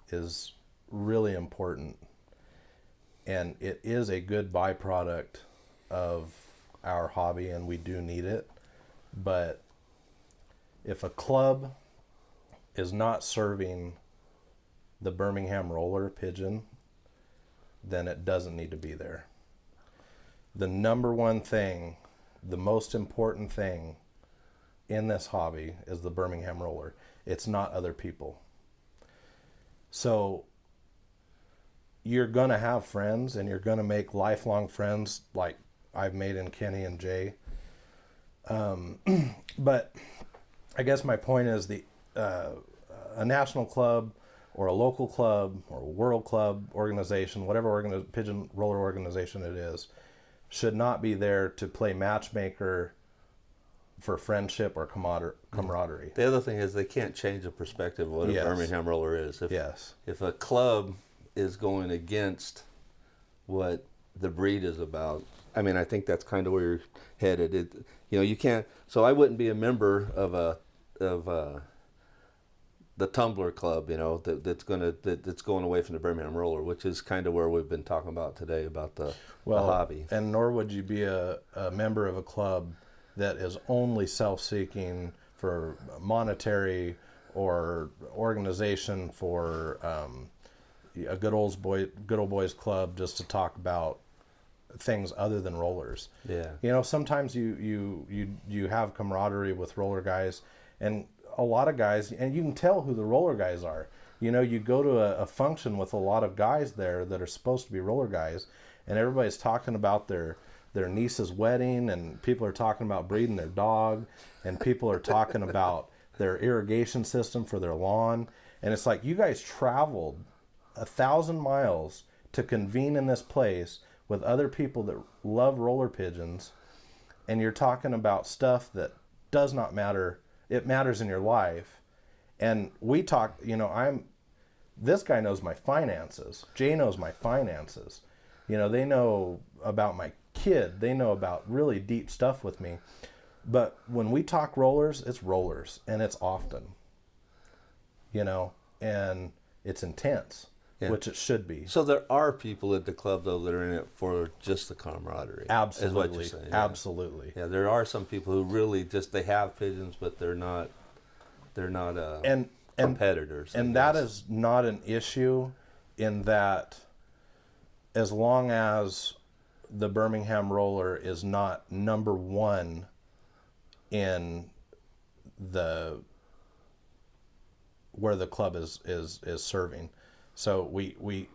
is really important, and it is a good byproduct of our hobby, and we do need it. But if a club is not serving the Birmingham roller pigeon, then it doesn't need to be there. The number one thing, the most important thing in this hobby is the Birmingham roller. It's not other people. So you're going to have friends, and you're going to make lifelong friends like I've made in Kenny and Jay. But I guess my point is a national club or a local club or a world club organization, whatever pigeon roller organization it is, should not be there to play matchmaker for friendship or camaraderie. The other thing is they can't change the perspective of what Yes. a Birmingham roller is. If a club is going against what the breed is about, I mean, I think that's kind of where you're headed. You know, you can't. So I wouldn't be a member of tumbler club, that's going away from the Birmingham roller, which is kind of where we've been talking about today about the hobby. And nor would you be a member of a club that is only self-seeking for monetary or organization for a good old boys club just to talk about things other than rollers. Yeah. Sometimes you have camaraderie with roller guys, and a lot of guys, and you can tell who the roller guys are. You go to a function with a lot of guys there that are supposed to be roller guys, and everybody's talking about their niece's wedding, and people are talking about breeding their dog, and people are talking about their irrigation system for their lawn. And it's like, you guys traveled 1,000 miles to convene in this place with other people that love roller pigeons, and you're talking about stuff that does not matter. It matters in your life. And we talk, this guy knows my finances. Jay knows my finances. They know about my kid. They know about really deep stuff with me. But when we talk rollers, it's rollers, and it's often, and it's intense, which it should be. So there are people at the club, though, that are in it for just the camaraderie. Absolutely. Is what you're saying. Absolutely. Yeah, there are some people who really they have pigeons, but they're not competitors. And that is not an issue, in that as long as the Birmingham roller is not number one in where the club is serving. So we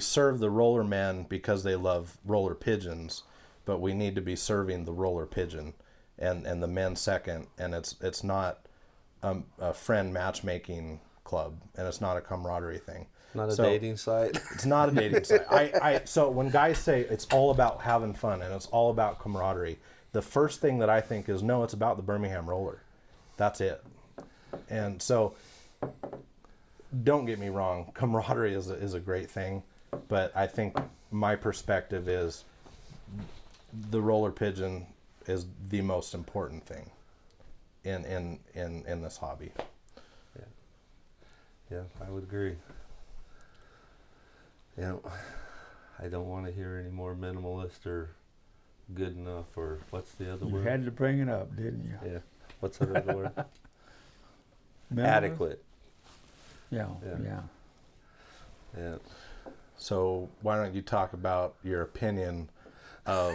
serve the roller men because they love roller pigeons, but we need to be serving the roller pigeon and the men second. And it's not a friend matchmaking club, and it's not a camaraderie thing. Not a dating site. It's not a dating site. So when guys say it's all about having fun and it's all about camaraderie, the first thing that I think is, no, it's about the Birmingham roller. That's it. And so, don't get me wrong, camaraderie is a great thing, but I think my perspective is the roller pigeon is the most important thing in this hobby. Yeah, I would agree. I don't want to hear any more minimalist or good enough, or what's the other word? You had to bring it up, didn't you? Yeah. What's the other word? Minimalist? Adequate. Yeah. Yeah. So why don't you talk about your opinion of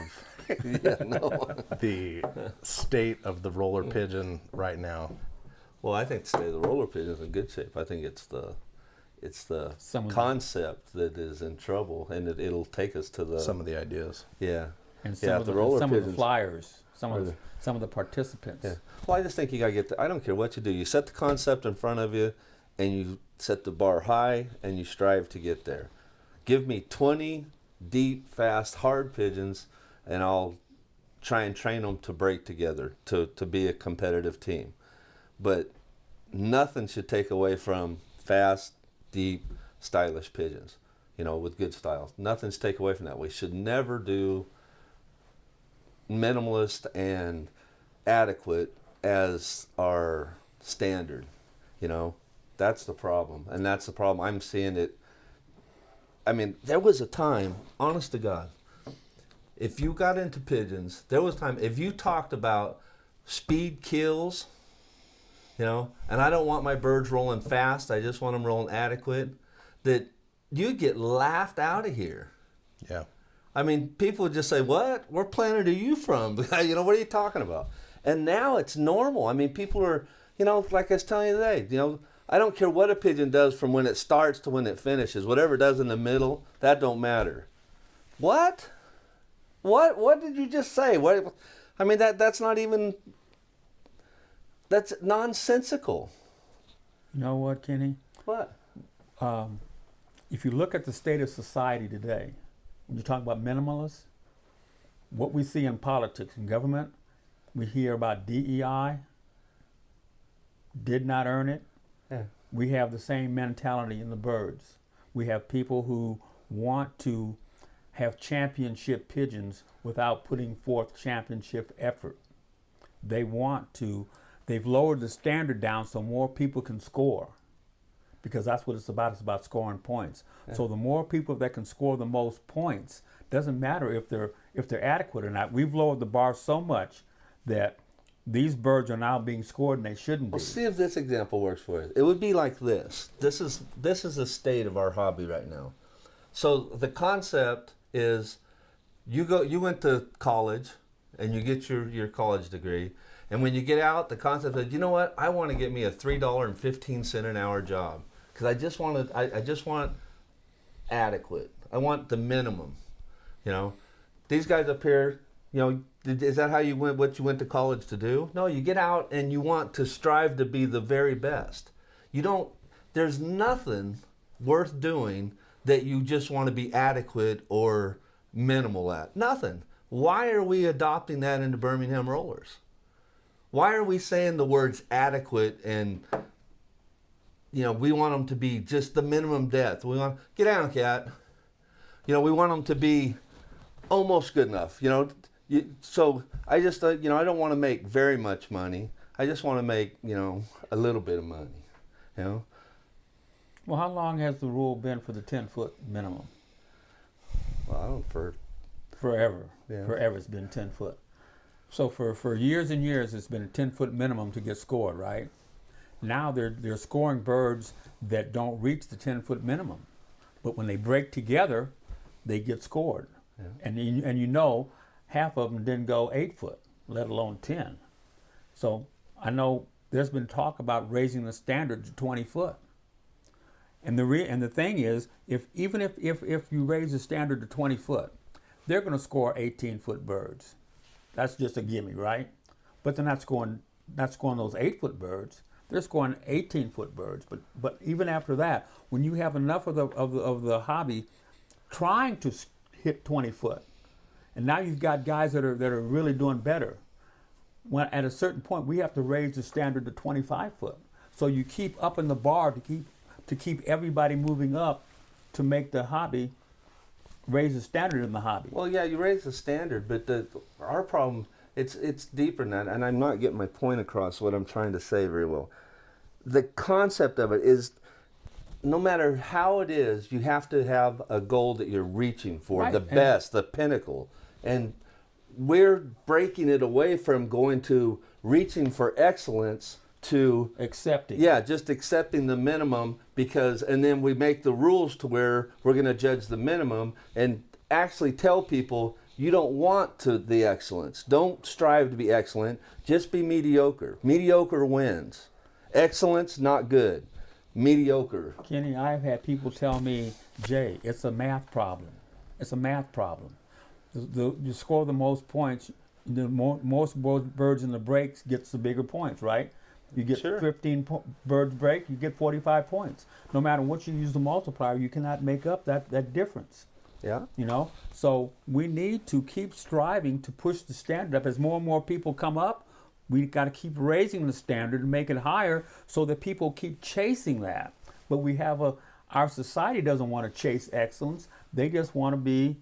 the state of the roller pigeon right now? Well, I think the state of the roller pigeon is in good shape. I think it's the concept that is in trouble, and it'll take us to some of the ideas. Yeah. And some of the flyers, some of the participants. Yeah. Well, I just think you got to get I don't care what you do. You set the concept in front of you, and you set the bar high, and you strive to get there. Give me 20 deep, fast, hard pigeons, and I'll try and train them to break together, to be a competitive team. But nothing should take away from fast, deep, stylish pigeons, with good styles. Nothing's take away from that. We should never do minimalist and adequate as our standard. That's the problem. And that's the problem. I'm seeing it. I mean, there was a time, honest to God, if you got into pigeons, there was a time, if you talked about speed kills, and I don't want my birds rolling fast, I just want them rolling adequate, that you'd get laughed out of here. Yeah. I mean, people would just say, what? What planet are you from? What are you talking about? And now it's normal. I mean, people are, like I was telling you today, I don't care what a pigeon does from when it starts to when it finishes. Whatever it does in the middle, that don't matter. What? What did you just say? What? I mean, that's not even... That's nonsensical. You know what, Kenny? What? If you look at the state of society today, when you talk about minimalists, what we see in politics and government, we hear about DEI, did not earn it. Yeah. We have the same mentality in the birds. We have people who want to have championship pigeons without putting forth championship effort. They want to they've lowered the standard down so more people can score, because that's what it's about. It's about scoring points. So the more people that can score the most points, doesn't matter if they're adequate or not. We've lowered the bar so much that these birds are now being scored and they shouldn't be. Well, see if this example works for you. It would be like this. This is the state of our hobby right now. So the concept is, you went to college and you get your college degree, and when you get out, the concept is, you know what? I want to get me a $3.15 an hour job, because I just want adequate. I want the minimum. You know, these guys up here, you know, is that how you went? What you went to college to do? No, you get out and you want to strive to be the very best. You don't. There's nothing worth doing that you just want to be adequate or minimal at. Nothing. Why are we adopting that into Birmingham Rollers? Why are we saying the words adequate and, you know, we want them to be just the minimum depth? We want, get down, cat. You know, we want them to be almost good enough, you know. So I just, you know, I don't want to make very much money. I just want to make, you know, a little bit of money, you know. Well, how long has the rule been for the 10-foot minimum? Well, I don't, Forever. Yeah. Forever it's been 10 foot. So for years and years it's been a 10-foot minimum to get scored, right? Now they're scoring birds that don't reach the 10-foot minimum. But when they break together, they get scored. Yeah. And you know, half of them didn't go 8 foot, let alone 10. So I know there's been talk about raising the standard to 20 foot. And the thing is, if you raise the standard to 20 foot, they're going to score 18-foot birds. That's just a gimme, right? But they're not scoring those 8-foot birds. They're scoring 18-foot birds. But even after that, when you have enough of the hobby trying to hit 20 foot, and now you've got guys that are really doing better. When at a certain point, we have to raise the standard to 25 foot. So you keep upping the bar to keep everybody moving up to make the hobby raise the standard in the hobby. well, yeah, you raise the standard, but our problem, it's deeper than that, and I'm not getting my point across what I'm trying to say very well. The concept of it is, no matter how it is, you have to have a goal that you're reaching for, Right. the best, the pinnacle. And we're breaking it away from going to reaching for excellence to Accepting. yeah, just accepting the minimum, and then we make the rules to where we're going to judge the minimum and actually tell people you don't want the excellence. Don't strive to be excellent. Just be mediocre. Mediocre wins. Excellence, not good. Mediocre. Kenny, I've had people tell me, Jay, it's a math problem. It's a math problem. You score the most points, the most birds in the breaks gets the bigger points, right? You get Sure. 15 birds break, you get 45 points. No matter what you use the multiplier, you cannot make up that difference. Yeah. You know, so we need to keep striving to push the standard up. As more and more people come up, we got to keep raising the standard and make it higher so that people keep chasing that. But our society doesn't want to chase excellence. They just want to be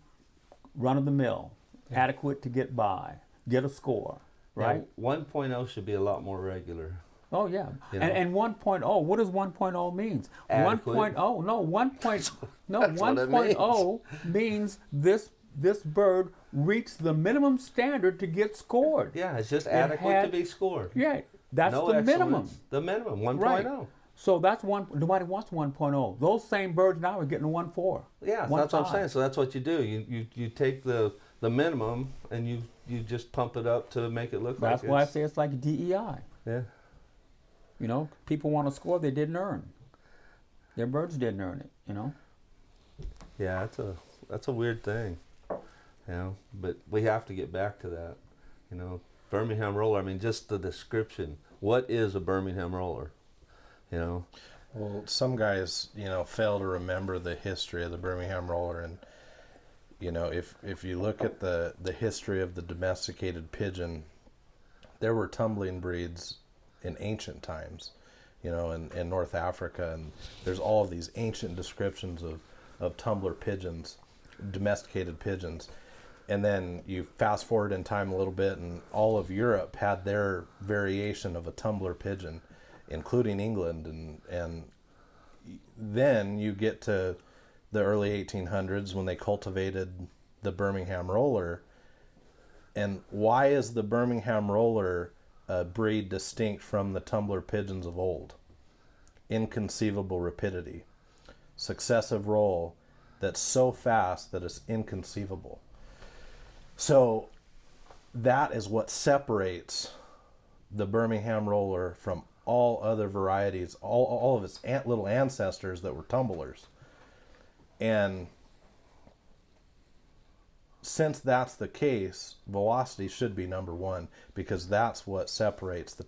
run of the mill, adequate to get by, get a score, right? Yeah, 1.0 should be a lot more regular. Oh yeah, You know? and 1.0. What does 1.0 means? Adequate. 1.0. No, 1.0. No, That's what it 1.0 means this bird reached the minimum standard to get scored. Yeah, it's just It adequate had- to be scored. Yeah, that's No the excellence. minimum. The minimum, 1.0. Right. So that's one. Nobody wants 1.0. Those same birds now are getting a 1.4. Yeah, that's what I'm saying. So that's what you do. You take the minimum and you just pump it up to make it look like That's why I say it's like DEI. Yeah. You know, people want to score they didn't earn. Their birds didn't earn it. You know. Yeah, that's a weird thing. You know, but we have to get back to that. You know, Birmingham roller, I mean, just the description. What is a Birmingham roller? You know? Well, some guys, you know, fail to remember the history of the Birmingham roller, and you know, if you look at the history of the domesticated pigeon, there were tumbling breeds in ancient times, you know, in North Africa, and there's all of these ancient descriptions of tumbler pigeons, domesticated pigeons. And then you fast forward in time a little bit, and all of Europe had their variation of a tumbler pigeon, including England. And then you get to the early 1800s when they cultivated the Birmingham roller. And why is the Birmingham roller breed distinct from the tumbler pigeons of old? Inconceivable rapidity. Successive roll that's so fast that it's inconceivable. So that is what separates the Birmingham roller from all other varieties, all of its little ancestors that were tumblers. And since that's the case, velocity should be number one, because that's what separates the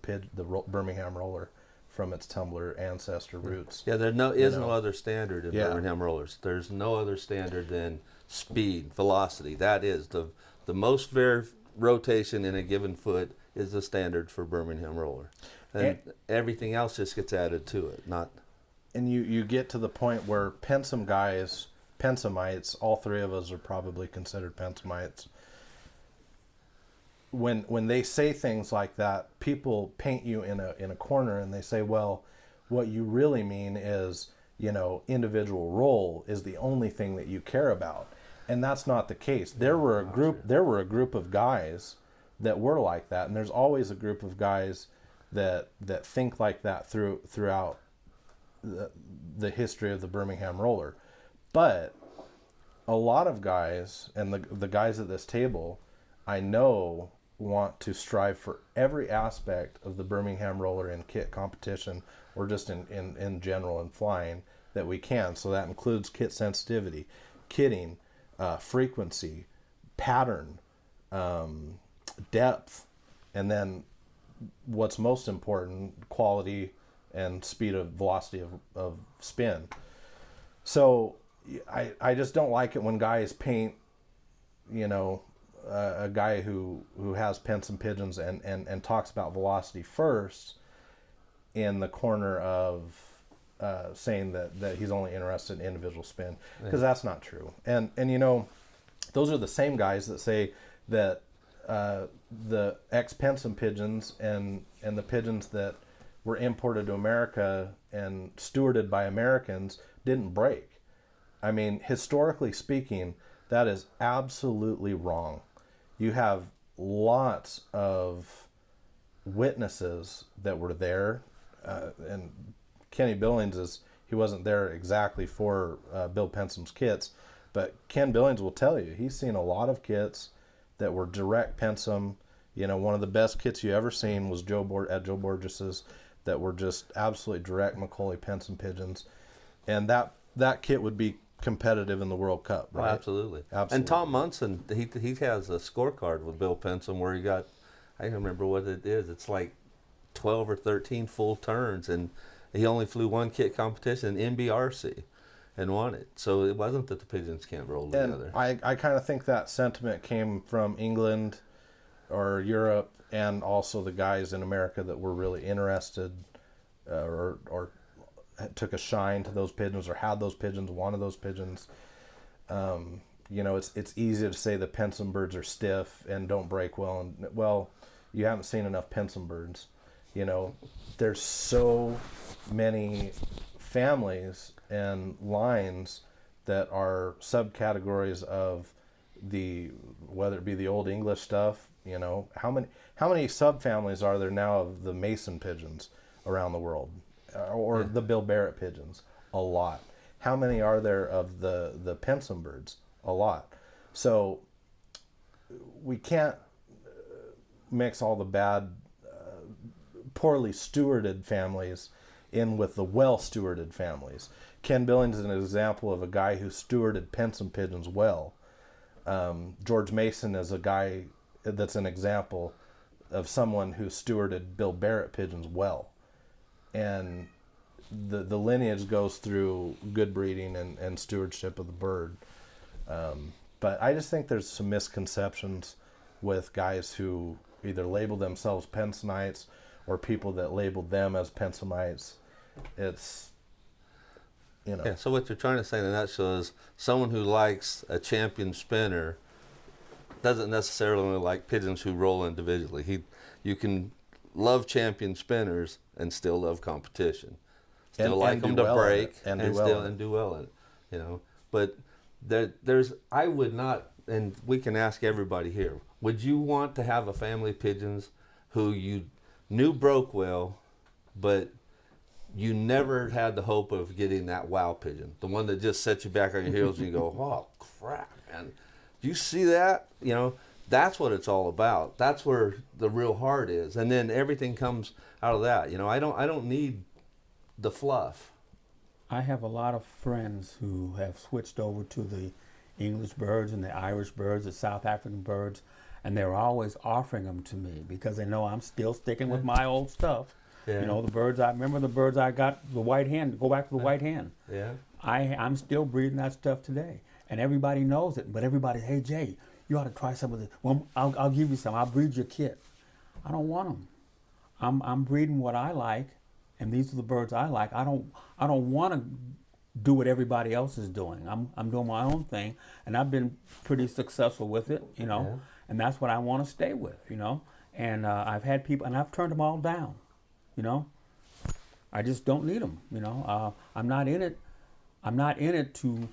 Birmingham roller from its tumbler ancestor roots. Yeah, there is no other standard in Yeah. Birmingham rollers. There's no other standard than speed, velocity. That is the most rotation in a given foot is the standard for Birmingham roller, and everything else just gets added to it. Not. And you get to the point where Pensum guys, Pensumites, all three of us are probably considered Pensumites. When they say things like that, people paint you in a corner, and they say, well, what you really mean is, individual roll is the only thing that you care about. And that's not the case. There were a group of guys that were like that, and there's always a group of guys that think like that throughout the history of the Birmingham roller. But a lot of guys, and the guys at this table, I know, want to strive for every aspect of the Birmingham roller in kit competition, or just in general in flying, that we can. So that includes kit sensitivity, kitting, frequency, pattern, depth, and then what's most important, quality and speed of velocity of spin. So I just don't like it when guys paint, a guy who has Pensum pigeons and talks about velocity first in the corner of saying that he's only interested in individual spin, because that's not true. And those are the same guys that say that the ex-Pensum pigeons and the pigeons that were imported to America and stewarded by Americans didn't break. I mean, historically speaking, that is absolutely wrong. You have lots of witnesses that were there, and Kenny Billings he wasn't there exactly for Bill Pensum's kits, but Ken Billings will tell you he's seen a lot of kits that were direct Pensum. One of the best kits you ever seen was Joe Borges's, that were just absolutely direct Macaulay Pensum pigeons, and that kit would be competitive in the World Cup, right? Oh, absolutely. Absolutely. And Tom Munson, he has a scorecard with Bill Pensum where he got, I don't remember what it is, it's like 12 or 13 full turns, and he only flew one kit competition in NBRC and won it. So it wasn't that the pigeons can't roll together. And I kind of think that sentiment came from England or Europe, and also the guys in America that were really interested or took a shine to those pigeons, or had those pigeons, wanted those pigeons. It's easy to say the Pensum birds are stiff and don't break well, and well, you haven't seen enough Pensum birds. There's so many families and lines that are subcategories of whether it be the Old English stuff. How many subfamilies are there now of the Mason pigeons around the world? Or the Bill Barrett pigeons? A lot. How many are there of the Pensum birds? A lot. So we can't mix all the bad, poorly stewarded families in with the well-stewarded families. Ken Billings is an example of a guy who stewarded Pensum pigeons well. George Mason is a guy that's an example of someone who stewarded Bill Barrett pigeons well. And the lineage goes through good breeding and stewardship of the bird. But I just think there's some misconceptions with guys who either label themselves Pensumites or people that label them as Pensumites. It's, Yeah, so what you're trying to say in a nutshell is someone who likes a champion spinner doesn't necessarily like pigeons who roll individually. You can love champion spinners and still love competition. Still And like do them to well at break it, and do well at it. do well at it. You know, but there's I would not, and we can ask everybody here. Would you want to have a family of pigeons who you knew broke well, but you never had the hope of getting that wow pigeon, the one that just sets you back on your heels and you go, oh crap, man, do you see that? You know, that's what it's all about. That's where the real heart is, and then everything comes out of that. You know, I don't need the fluff. I have a lot of friends who have switched over to the English birds and the Irish birds, the South African birds, and they're always offering them to me because they know I'm still sticking with my old stuff. Yeah. You know, the birds I remember, the birds I got, the white hen, go back to the white hen. Yeah. I'm still breeding that stuff today, and everybody knows it. But everybody, hey Jay, you ought to try some of this. Well, I'll give you some. I'll breed your kit. I don't want them. I'm breeding what I like, and these are the birds I like. I don't want to do what everybody else is doing. I'm doing my own thing, and I've been pretty successful with it. You know, Yeah. and that's what I want to stay with. You know, and I've had people, and I've turned them all down. You know, I just don't need them. You know, I'm not in it. I'm not in it to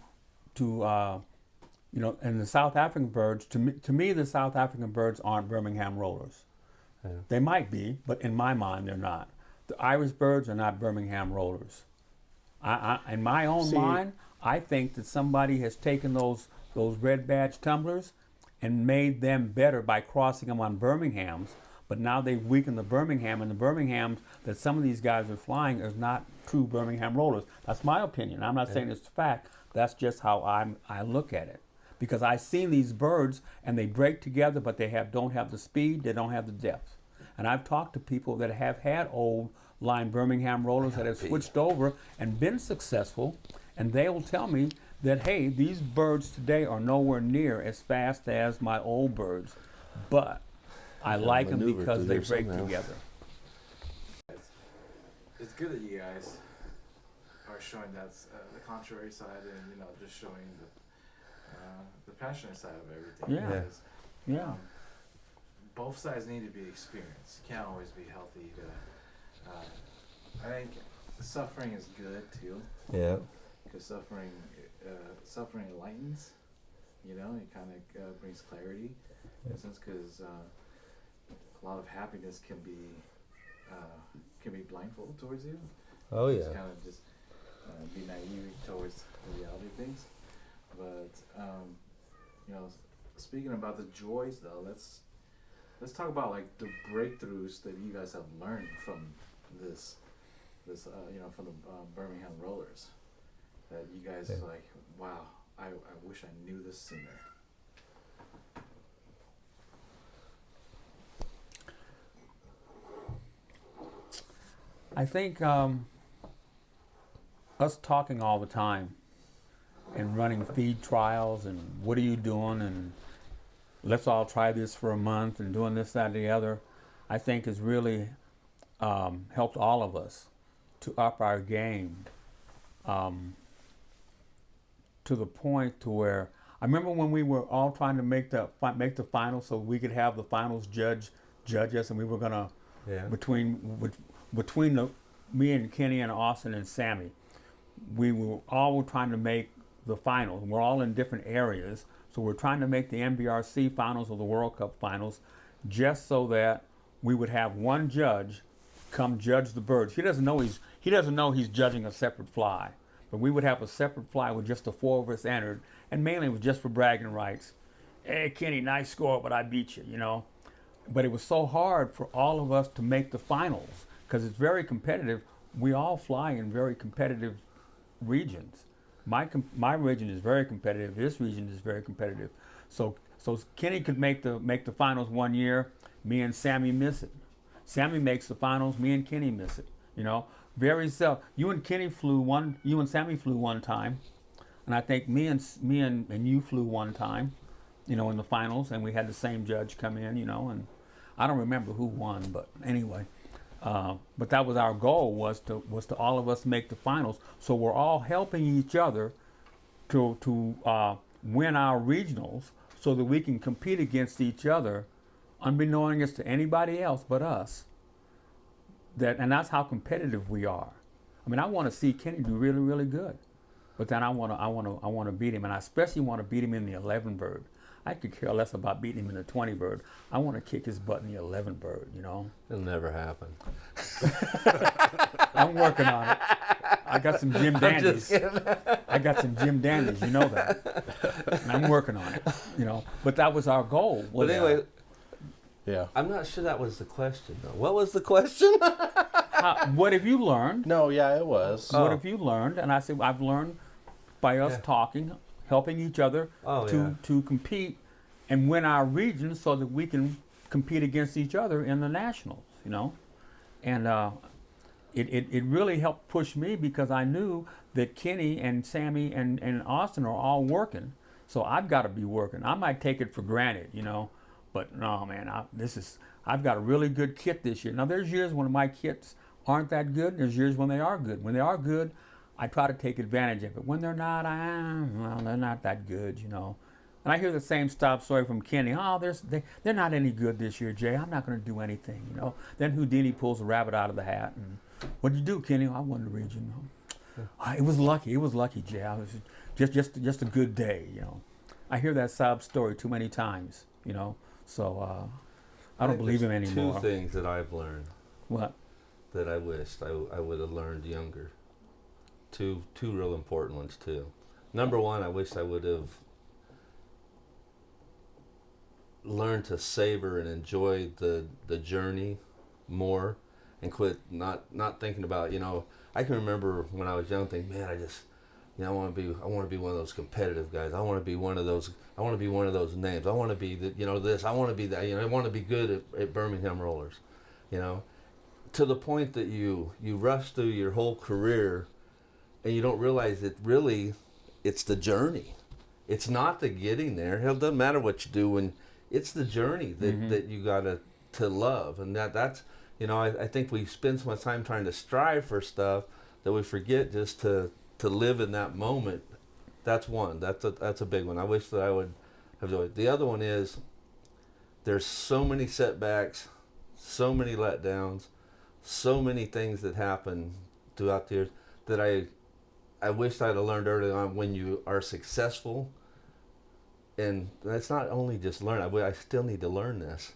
you know. And the South African birds, to me, the South African birds aren't Birmingham rollers. Yeah. They might be, but in my mind, they're not. The Irish birds are not Birmingham rollers. In my own mind, I think that somebody has taken those red badge tumblers and made them better by crossing them on Birminghams. But now they've weakened the Birmingham, and the Birminghams that some of these guys are flying is not true Birmingham rollers. That's my opinion. I'm not saying it's fact. That's just how I look at it. Because I've seen these birds, and they break together, but they don't have the speed, they don't have the depth. And I've talked to people that have had old line Birmingham rollers that have switched over and been successful, and they will tell me that, hey, these birds today are nowhere near as fast as my old birds, but I like them maneuver because through they there break somehow. together. It's good that you guys are showing that's the contrary side, and just showing the passionate side of everything. Yeah. Because, Yeah. both sides need to be experienced. You can't always be healthy. I think suffering is good too, Yeah. because suffering enlightens. It kind of brings clarity, in a sense, because a lot of happiness can be blindfold towards you. Oh yeah. Just kind of be naive towards the reality of things. But speaking about the joys, though, let's talk about like the breakthroughs that you guys have learned from this from the Birmingham Rollers. That you guys like, wow, I wish I knew this sooner. I think us talking all the time and running feed trials and what are you doing and let's all try this for a month and doing this, that, and the other, I think has really helped all of us to up our game to the point to where I remember when we were all trying to make the finals so we could have the finals judge us, and we were gonna between me and Kenny and Austin and Sammy, we were all trying to make the finals. We're all in different areas, so we're trying to make the NBRC finals or the World Cup finals, just so that we would have one judge come judge the birds. He doesn't know he's judging a separate fly, but we would have a separate fly with just the four of us entered, and mainly it was just for bragging rights. Hey Kenny, nice score, but I beat you, But it was so hard for all of us to make the finals because it's very competitive. We all fly in very competitive regions. My region is very competitive. This region is very competitive. So Kenny could make the finals one year. Me and Sammy miss it. Sammy makes the finals. Me and Kenny miss it. Very self. You and Sammy flew one time, and I think me and you flew one time. In the finals, and we had the same judge come in. And I don't remember who won, but anyway. But that was our goal, was to all of us make the finals. So we're all helping each other to win our regionals, so that we can compete against each other, unbeknownst to anybody else but us. And that's how competitive we are. I mean, I want to see Kenny do really, really good, but then I want to beat him, and I especially want to beat him in the 11 bird. I could care less about beating him in the 20 bird. I want to kick his butt in the 11 bird. You know. It'll never happen. I'm working on it. I got some Jim Dandies. I got some Jim Dandies. You know that. And I'm working on it. You know. But that was our goal. But anyway. Yeah. I'm not sure that was the question, though. What was the question? What have you learned? No, yeah, it was. What have you learned? And I said, I've learned by us talking, helping each other to compete and win our region so that we can compete against each other in the nationals, you know. And it really helped push me because I knew that Kenny and Sammy and Austin are all working. So I've got to be working. I might take it for granted, you know. But no, man, I've got a really good kit this year. Now, there's years when my kits aren't that good. There's years when they are good. When they are good, I try to take advantage of it. When they're not, they're not that good, you know. And I hear the same story from Kenny. Oh, they're not any good this year, Jay. I'm not going to do anything, you know. Then Houdini pulls a rabbit out of the hat. And what'd you do, Kenny? I won the region. It was lucky. It was lucky, Jay. I was just a good day, you know. I hear that sob story too many times, you know. So I don't believe him anymore. Two things that I've learned. What? That I wished I would have learned younger. Two real important ones too. Number one, I wish I would have learned to savor and enjoy the journey more, and quit not thinking about, you know. I can remember when I was young thinking, man, I want to be one of those competitive guys. I want to be one of those names. I want to be this. I want to be that. You know, I want to be good at Birmingham rollers. You know, to the point that you rush through your whole career, and you don't realize that really, it's the journey. It's not the getting there. Hell, it doesn't matter what you do when it's the journey that you gotta to love, and that's you know, I think we spend so much time trying to strive for stuff that we forget just to live in that moment. That's one. That's a big one. I wish that I would have done it. The other one is there's so many setbacks, so many letdowns, so many things that happen throughout the years that I wish I'd have learned early on. When you are successful, and that's not only just learn. I still need to learn this.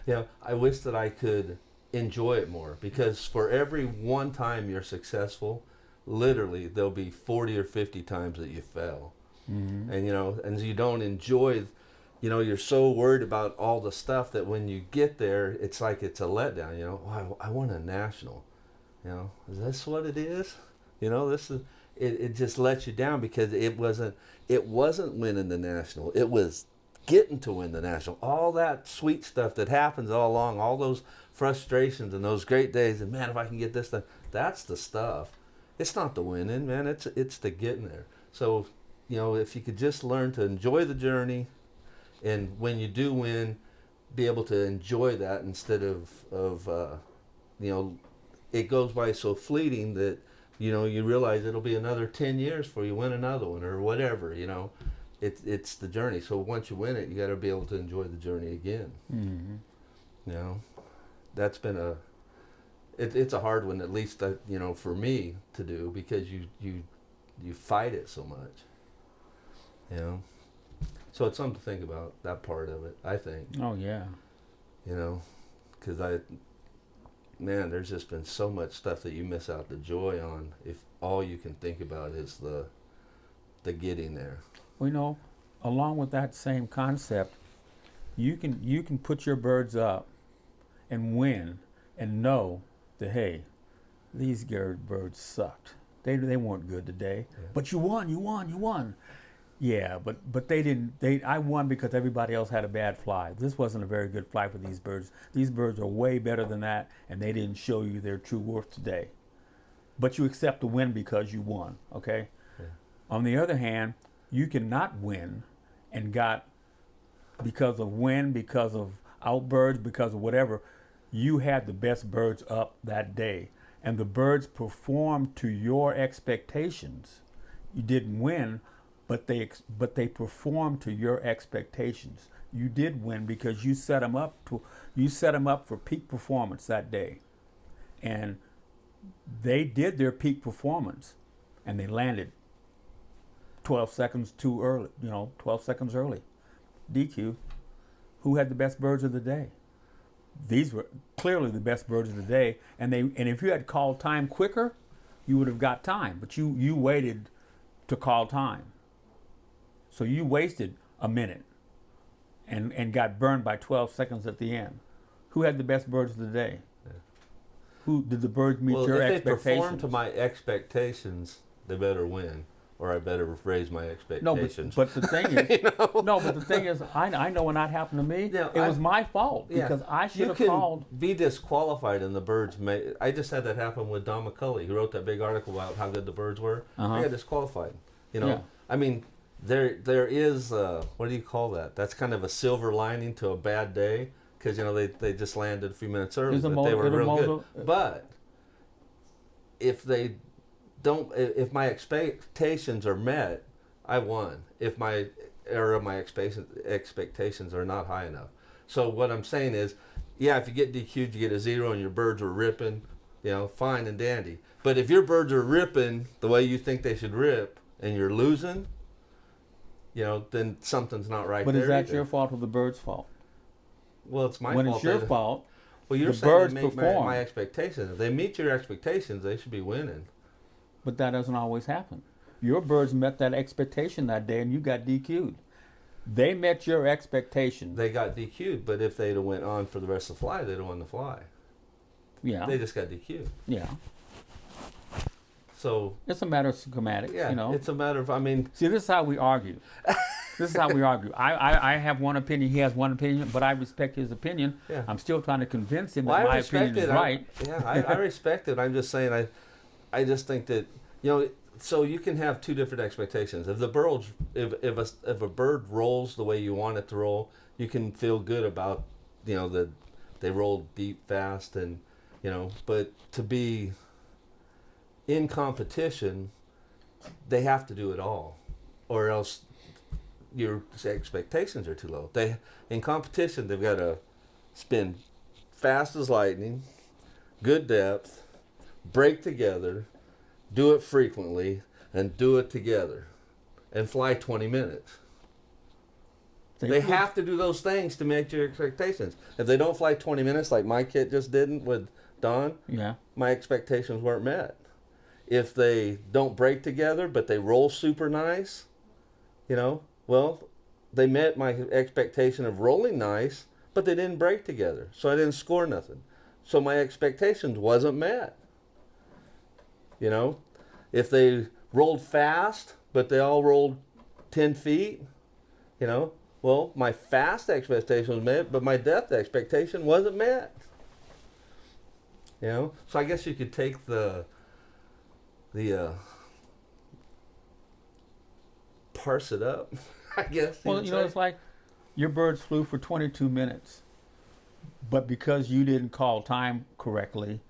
You know, I wish that I could enjoy it more, because for every one time you're successful, literally there'll be 40 or 50 times that you fail. And you know, and you don't enjoy, you know, you're so worried about all the stuff that when you get there, it's like it's a letdown. You know, oh, I won a national. You know, is this what it is? You know, this is it just lets you down, because it wasn't winning the national. It was getting to win the national. All that sweet stuff that happens all along, all those frustrations and those great days, and man, if I can get this done, that's the stuff. It's not the winning, man. It's the getting there. So, you know, if you could just learn to enjoy the journey, and when you do win, be able to enjoy that instead of you know, it goes by so fleeting that, you know, you realize it'll be another 10 years before you win another one or whatever, you know. It's the journey. So once you win it, you got to be able to enjoy the journey again. You know, that's been it's a hard one, at least you know, for me to do, because you fight it so much. You know, so it's something to think about, that part of it, I think. Oh yeah. You know, because man, there's just been so much stuff that you miss out the joy on if all you can think about is the getting there. Well, you know, along with that same concept, you can put your birds up and win and know that, hey, these birds sucked. They weren't good today. Yeah. But you won. Yeah, but they didn't. I won because everybody else had a bad fly. This wasn't a very good fly for these birds. These birds are way better than that, and they didn't show you their true worth today. But you accept the win because you won, okay? Yeah. On the other hand, you cannot win and because of outbirds, because of whatever, you had the best birds up that day, and the birds performed to your expectations. You didn't win, but they performed to your expectations. You did win because you set them up for peak performance that day, and they did their peak performance, and they landed 12 seconds too early. 12 seconds early. DQ. Who had the best birds of the day? These were clearly the best birds of the day, and if you had called time quicker, you would have got time, but you waited to call time. So you wasted a minute and got burned by 12 seconds at the end. Who had the best birds of the day? Yeah. Who did the birds meet your expectations? expectations? If they perform to my expectations, they better win, or I better raise my expectations. No, but the thing is, no, but the thing is, I know when that happened to me, it was my fault because I should have called. You can be disqualified, and the birds may. I just had that happen with Don McCulley, who wrote that big article about how good the birds were. Uh-huh. He got disqualified. Yeah. I mean, there is what do you call that? That's kind of a silver lining to a bad day, because they just landed a few minutes early, but they were real good. But if they don't, if my expectations are met, I won. If my expectations are not high enough. So what I'm saying is, yeah, if you get DQ'd, you get a 0, and your birds are ripping, fine and dandy. But if your birds are ripping the way you think they should rip, and you're losing, then something's not right. But there is that either. your fault or the bird's fault? Well, it's my when fault. It's your fault. Well, you're the saying birds they make perform. my expectations. If they meet your expectations, they should be winning. But that doesn't always happen. Your birds met that expectation that day, and you got DQ'd. They met your expectation. They got DQ'd, but if they'd have went on for the rest of the fly, they'd have won the fly. Yeah. They just got DQ'd. Yeah. So it's a matter of schematics. Yeah, it's a matter of. See, this is how we argue. I have one opinion. He has one opinion, but I respect his opinion. Yeah. I'm still trying to convince him that my opinion is right. I respect it. I'm just saying. I just think that So you can have two different expectations. If the bird, if a bird rolls the way you want it to roll, you can feel good about that they roll deep, fast, and But to be in competition, they have to do it all, or else your expectations are too low. In competition, they've got to spin fast as lightning, good depth, break together, do it frequently, and do it together, and fly 20 minutes. They have to do those things to make your expectations. If they don't fly 20 minutes, like my kit just didn't with Don, my expectations weren't met. If they don't break together, but they roll super nice, well, they met my expectation of rolling nice, but they didn't break together, so I didn't score nothing. So my expectations wasn't met. If they rolled fast, but they all rolled 10 feet, well, my fast expectation was met, but my depth expectation wasn't met. So I guess you could take the parse it up, I guess. Well, it's like your birds flew for 22 minutes, but because you didn't call time correctly,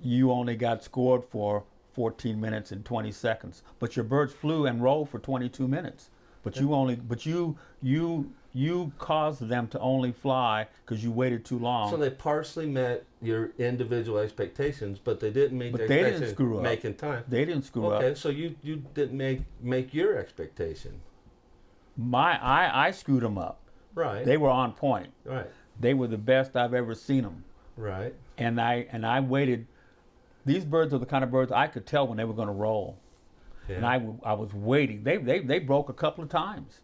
you only got scored for 14 minutes and 20 seconds. But your birds flew and rolled for 22 minutes. But you caused them to only fly because you waited too long. So they partially met your individual expectations, but they didn't meet their expectations. They didn't screw up. Making time. They didn't screw up. Okay, so you didn't make your expectation. I screwed them up. Right. They were on point. Right. They were the best I've ever seen them. Right. And I waited. These birds are the kind of birds I could tell when they were going to roll. Yeah. And I was waiting. They broke a couple of times.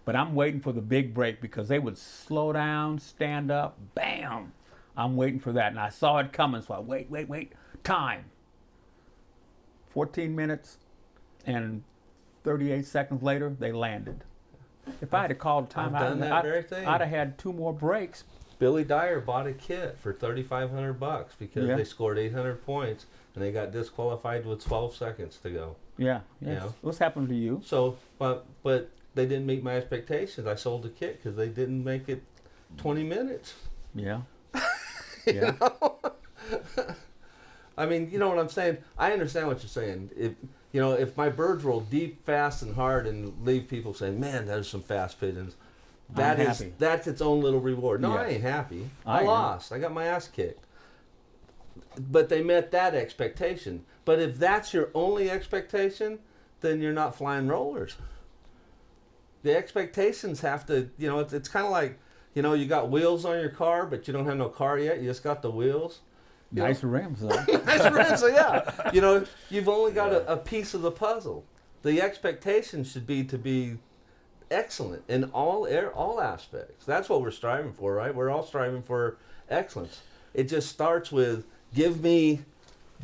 But I'm waiting for the big break because they would slow down, stand up, bam. I'm waiting for that. And I saw it coming, so I wait. Time. 14 minutes and 38 seconds later, they landed. If I had called time, I'd have had 2 more breaks. Billy Dyer bought a kit for $3,500 because they scored 800 points and they got disqualified with 12 seconds to go. Yeah. What's happened to you? So, but they didn't meet my expectations. I sold the kit because they didn't make it 20 minutes. Yeah. You know? I mean, you know what I'm saying? I understand what you're saying. If my birds roll deep, fast, and hard and leave people saying, man, there's some fast pigeons, that's its own little reward. No, I ain't happy. I lost. I got my ass kicked. But they met that expectation. But if that's your only expectation, then you're not flying rollers. The expectations have to, it's kind of like, you got wheels on your car, but you don't have no car yet. You just got the wheels. Nice rims, though. Nice rims, so yeah. You've only got a piece of the puzzle. The expectation should be to be excellent in all aspects. That's what we're striving for, right? We're all striving for excellence. It just starts with, give me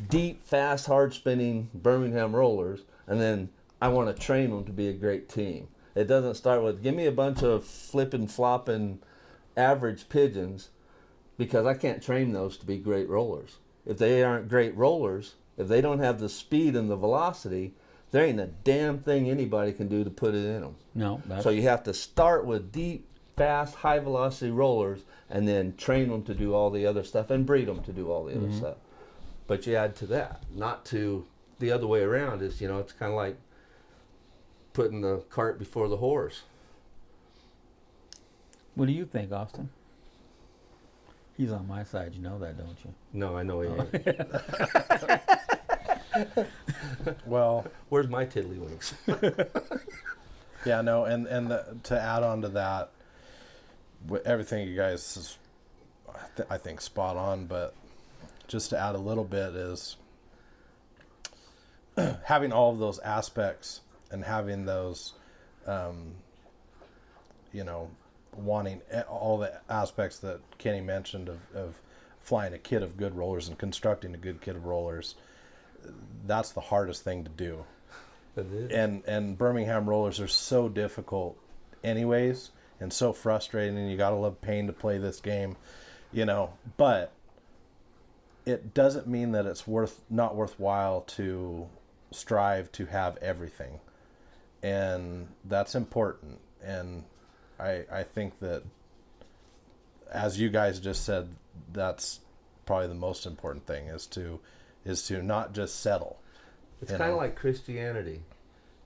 deep, fast, hard-spinning Birmingham rollers, and then I want to train them to be a great team. It doesn't start with, give me a bunch of flipping, flopping, average pigeons, because I can't train those to be great rollers. If they aren't great rollers, if they don't have the speed and the velocity, there ain't a damn thing anybody can do to put it in them. No. So you have to start with deep, fast, high-velocity rollers, and then train them to do all the other stuff and breed them to do all the other stuff. But you add to that, not to the other way around. It's kind of like putting the cart before the horse. What do you think, Austin? He's on my side. You know that, don't you? No, I know he ain't. Well, where's my tiddlywinks? yeah, no, to add on to that, everything you guys is, I think, spot on. But just to add a little bit is having all of those aspects and having those, wanting all the aspects that Kenny mentioned of flying a kit of good rollers and constructing a good kit of rollers. That's the hardest thing to do. It is. And Birmingham rollers are so difficult anyways, and so frustrating, and you gotta love pain to play this game, but it doesn't mean that it's not worthwhile to strive to have everything. And that's important. And I think that, as you guys just said, that's probably the most important thing, is to not just settle. It's kind of like Christianity.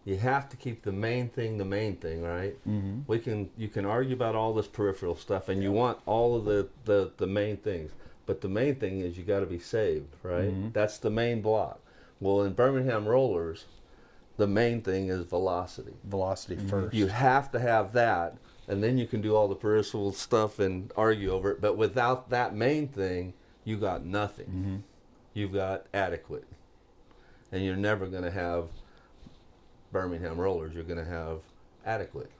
You have to keep the main thing, right? Mm-hmm. You can argue about all this peripheral stuff, and you want all of the main things. But the main thing is you got to be saved, right? Mm-hmm. That's the main block. Well, in Birmingham rollers, the main thing is velocity. Velocity first. You have to have that, and then you can do all the peripheral stuff and argue over it. But without that main thing, you got nothing. Mm-hmm. You've got adequate. And you're never going to have Birmingham rollers. You're going to have adequate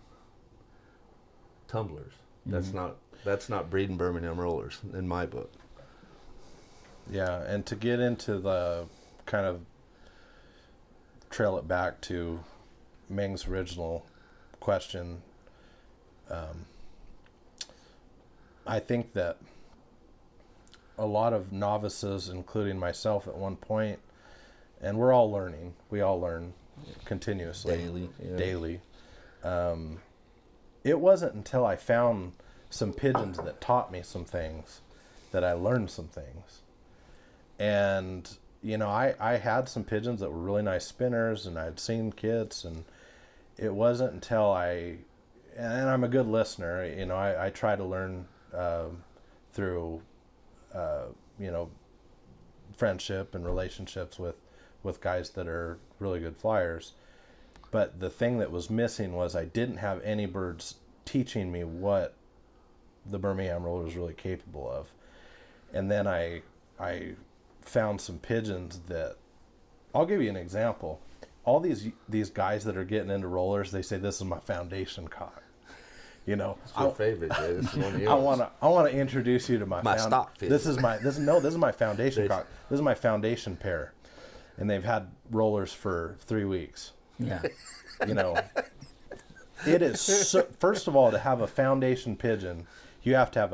tumblers. Mm-hmm. That's not breeding Birmingham rollers in my book. Yeah, and to get into the kind of trail it back to Ming's original question, I think that a lot of novices, including myself at one point, and we're all learning. We all learn continuously. Daily. It wasn't until I found some pigeons that taught me some things that I learned some things. And, I had some pigeons that were really nice spinners, and I'd seen kits, and it wasn't until and I'm a good listener, I try to learn through, friendship and relationships with guys that are really good flyers. But the thing that was missing was I didn't have any birds teaching me what the Birmingham roller was really capable of. And then I found some pigeons that, I'll give you an example. All these guys that are getting into rollers, they say, this is my foundation cock. It's your favorite, Jay. This is one of yours. I want to introduce you to my stock pigeon. This is my foundation cock. This is my foundation pair. And they've had rollers for 3 weeks. Yeah. It is first of all, to have a foundation pigeon, you have to have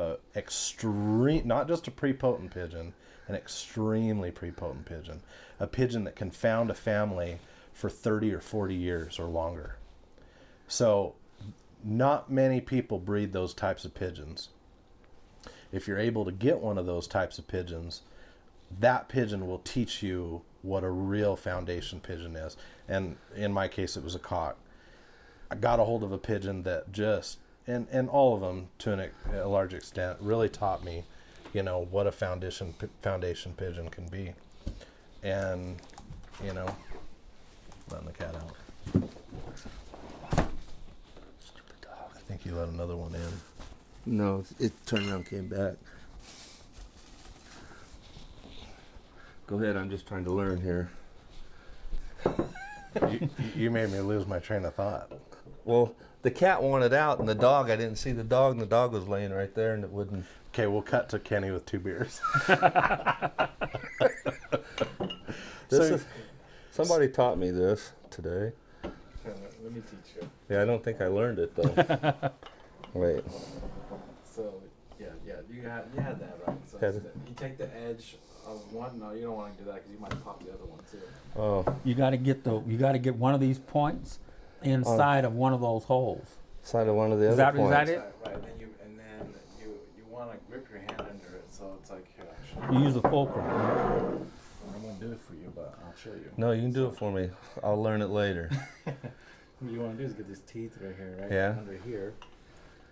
not just a prepotent pigeon, an extremely prepotent pigeon, a pigeon that can found a family for 30 or 40 years or longer. So not many people breed those types of pigeons. If you're able to get one of those types of pigeons, that pigeon will teach you what a real foundation pigeon is. And in my case, it was a cock. I got a hold of a pigeon that just, and all of them to a large extent, really taught me, what a foundation pigeon can be. And, letting the cat out. Stupid dog. I think you let another one in. No, it turned around and came back. Go ahead, I'm just trying to learn here. You made me lose my train of thought. Well, the cat wanted out, and the dog, I didn't see the dog, and the dog was laying right there, and it wouldn't. Okay, we'll cut to Kenny with 2 beers. Somebody taught me this today. Let me teach you. Yeah, I don't think I learned it, though. Wait. So, you had that right. So you take the edge of one. No, you don't want to do that because you might pop the other one too. Oh, You got to get one of these points inside of one of those holes. side of one of the Is other that- is that points. it? Right. And then you want to grip your hand under it. So it's like here. You use the fulcrum. I'm gonna do it for you, but I'll show you. No, you can do it for me. I'll learn it later. What you want to do is get this teeth right here, right? Yeah. Under here.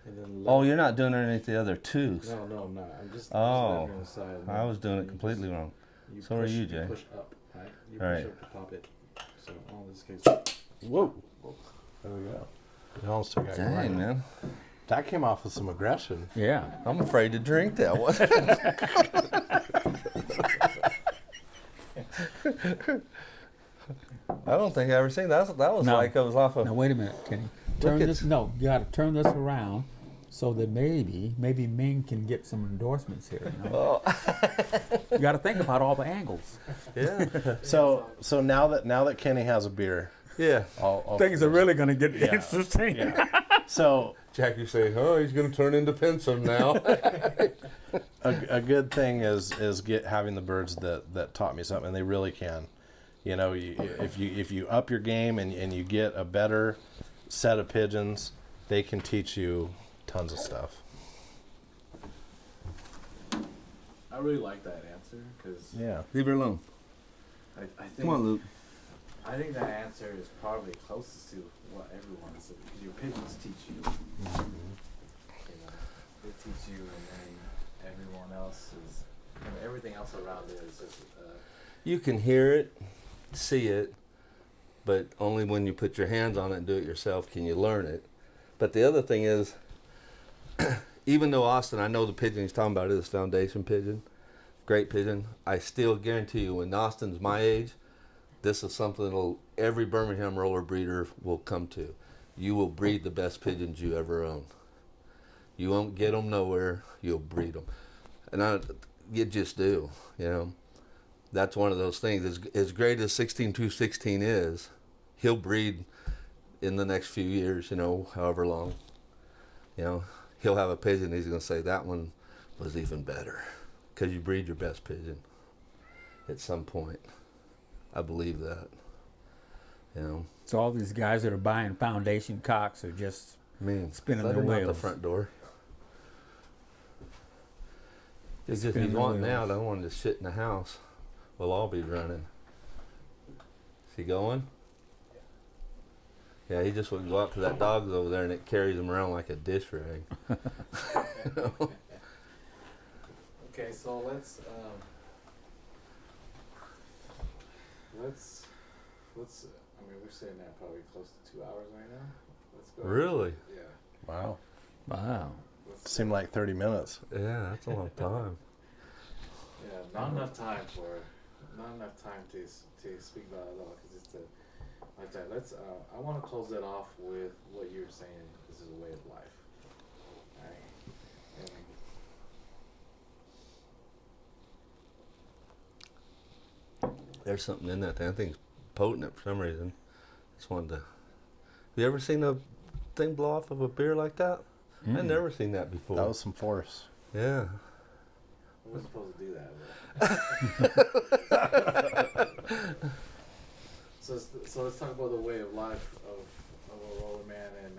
And then Oh, you're not doing it underneath the other tooth. No, I'm not. I'm just Oh, left on the side. and I then was doing it you completely just- wrong. You So are push, you, Jay. push up, right? You All push right. up to pop it. So all this case. Whoa. There we go. You almost took that Dang, right. man. That came off with some aggression. Yeah. I'm afraid to drink that one. I don't think I ever seen that. That was No. like it was off of. Now wait a minute, Kenny. Turn at- this. No, you got to turn this around so that maybe Ming can get some endorsements here. Oh, You got to think about all the angles. yeah. So now that Kenny has a beer, Yeah. I'll Things are really going to get Yeah. interesting. Yeah. So Jackie say, "Oh, he's going to turn into Pensum now." a good thing is having the birds that taught me something, and they really can. If you up your game and you get a better set of pigeons, they can teach you tons of stuff. I really like that answer because Yeah. Leave her alone. I think Come on, Luke. I think that answer is probably closest to what everyone said because your pigeons teach you. They teach you, and then everyone else is, everything else around it is just. You can hear it, see it, but only when you put your hands on it and do it yourself can you learn it. But the other thing is, even though Austin, I know the pigeon he's talking about is foundation pigeon, great pigeon, I still guarantee you when Austin's my age, this is something that every Birmingham roller breeder will come to. You will breed the best pigeons you ever own. You won't get them nowhere, you'll breed them. And you just do, That's one of those things. As great as 16216 is, he'll breed in the next few years, however long. He'll have a pigeon, he's going to say, that one was even better. Because you breed your best pigeon at some point. I believe that. So all these guys that are buying foundation cocks are just spinning let their him out the wheels. front door. It's just Spinning he's their wanting wheels. out. I don't want to sit in the house. We'll all be running. Is he going? Yeah, he just wouldn't go out because that dog's over there and it carries him around like a dish rag. Okay, so let's I mean, we're sitting at probably close to 2 hours right now. Let's go. Really? Yeah. Wow. Wow. Seemed like 30 minutes. Yeah, that's a long time. Yeah, not enough time to speak about it all because it's like that. Let's. I want to close that off with what you're saying. This is a way of life. All right. And There's something in that thing. I think it's potent for some reason. Just wanted to. Have you ever seen a thing blow off of a beer like that? I've never seen that before. That was some force. Yeah. we're supposed to do that. So let's talk about the way of life of a roller man and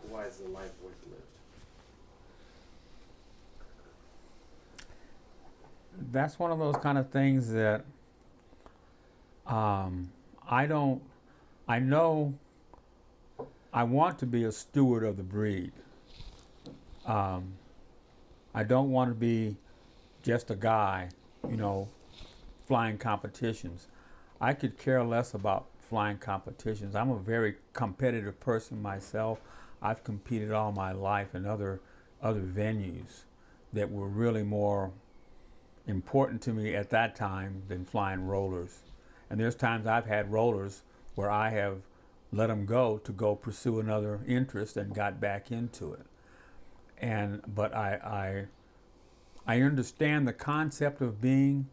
why is the life worth lived? that's one of those kind of things that I don't. I know I want to be a steward of the breed. I don't want to be just a guy, flying competitions. I could care less about flying competitions. I'm a very competitive person myself. I've competed all my life in other venues that were really more important to me at that time than flying rollers. And there's times I've had rollers where I have let them go to go pursue another interest and got back into it. But I understand the concept of being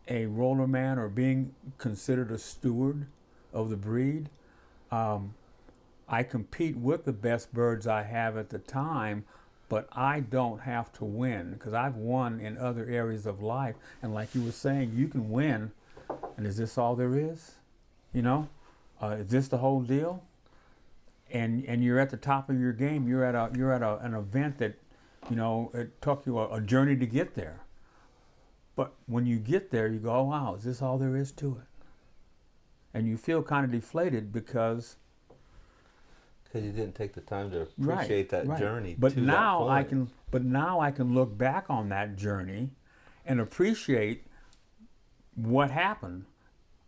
a roller man or being considered a steward of the breed. I compete with the best birds I have at the time, but I don't have to win because I've won in other areas of life. And like you were saying, you can win, and is this all there is? Is this the whole deal? And you're at the top of your game. You're at an event that, it took you a journey to get there. But when you get there, you go, oh, wow, is this all there is to it? And you feel kind of deflated because you didn't take the time to appreciate that journey. But to now that point. now I can look back on that journey and appreciate what happened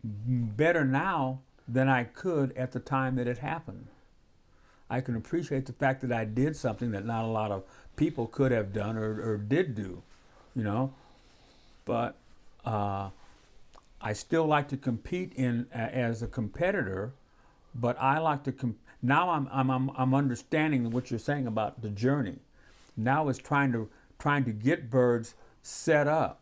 better now than I could at the time that it happened. I can appreciate the fact that I did something that not a lot of people could have done or did do, But I still like to compete as a competitor, but I like to now I'm understanding what you're saying about the journey. Now it's trying to get birds set up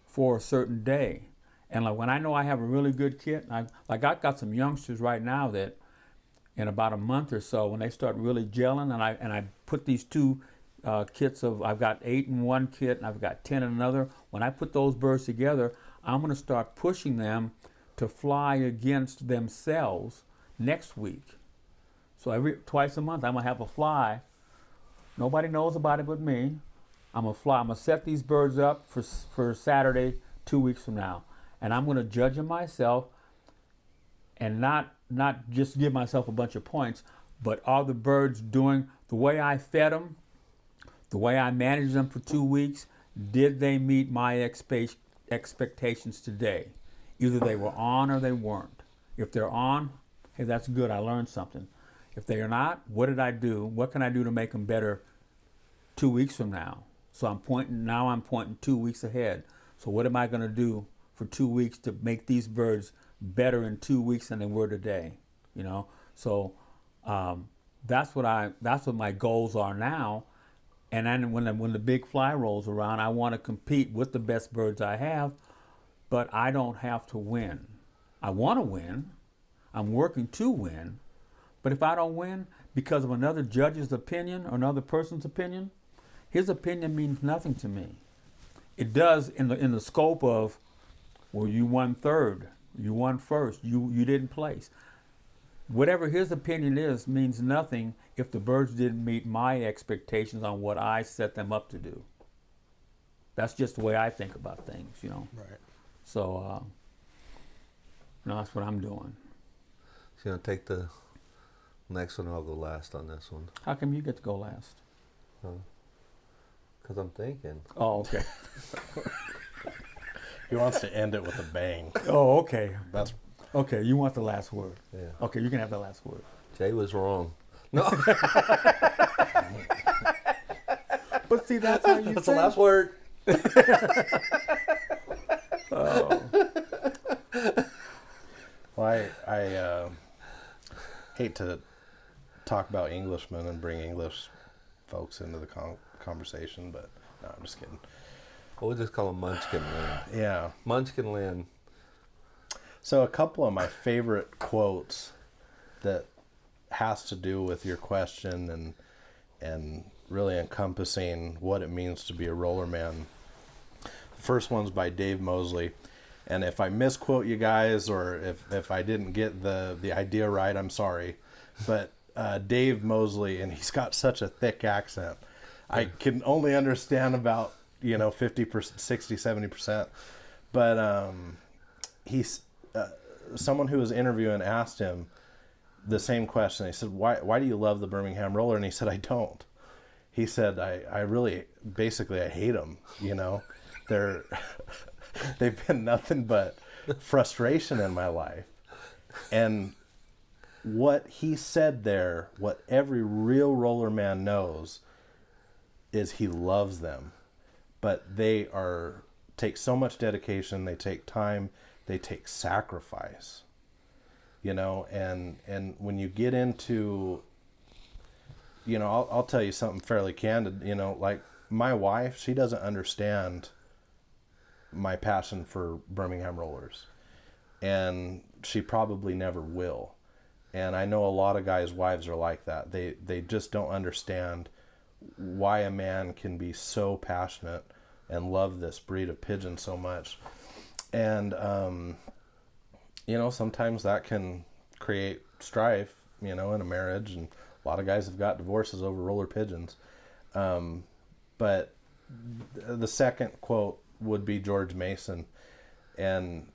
for a certain day. And like when I know I have a really good kit, I've got some youngsters right now that in about a month or so, when they start really gelling, and I put these two kits I've got 8 in one kit and I've got 10 in another. When I put those birds together, I'm going to start pushing them to fly against themselves next week. So twice a month, I'm going to have a fly. Nobody knows about it but me. I'm going to fly. I'm going to set these birds up for Saturday 2 weeks from now. And I'm going to judge them myself and not just give myself a bunch of points, but are the birds doing the way I fed them, the way I managed them for 2 weeks? Did they meet my expectations today? Either they were on or they weren't. If they're on, hey, that's good. I learned something. If they are not, what did I do? What can I do to make them better 2 weeks from now? So I'm pointing 2 weeks ahead. So what am I going to do for 2 weeks to make these birds better in 2 weeks than they were today? So that's what my goals are now. And then when the big fly rolls around, I want to compete with the best birds I have, but I don't have to win. I want to win. I'm working to win. But if I don't win because of another judge's opinion or another person's opinion, his opinion means nothing to me. It does in the scope of, well, you won third, you won first, you didn't place. Whatever his opinion is means nothing if the birds didn't meet my expectations on what I set them up to do. That's just the way I think about things, Right. So, that's what I'm doing. So you take the next one. I'll go last on this one. How come you get to go last? Because I'm thinking. Oh, okay. He wants to end it with a bang. Oh, okay. That's Okay, you want the last word. Yeah. Okay, you can have the last word. Jay was wrong. No. But see, that's how you That's say the last word. Oh. Well, I hate to talk about Englishmen and bring English folks into the conversation, but no, I'm just kidding. We'll just call him Munchkin Lynn. Yeah. Munchkin Lynn. So a couple of my favorite quotes that has to do with your question and really encompassing what it means to be a roller man. The first one's by Dave Mosley. And if I misquote you guys or if I didn't get the idea right, I'm sorry. But Dave Mosley, and he's got such a thick accent. I can only understand about 50%, 60, 70%. But he's someone who was interviewing asked him the same question. He said, why do you love the Birmingham roller? And he said, I don't. He said, I really, basically, I hate them. They've been nothing but frustration in my life. And what he said there, what every real roller man knows, is he loves them. But they take so much dedication, they take time, they take sacrifice. And when you get into, I'll tell you something fairly candid, like my wife, she doesn't understand my passion for Birmingham rollers, and she probably never will. And I know a lot of guys' wives are like that. They just don't understand why a man can be so passionate and love this breed of pigeon so much. And sometimes that can create strife, in a marriage, and a lot of guys have got divorces over roller pigeons. But the second quote would be George Mason, and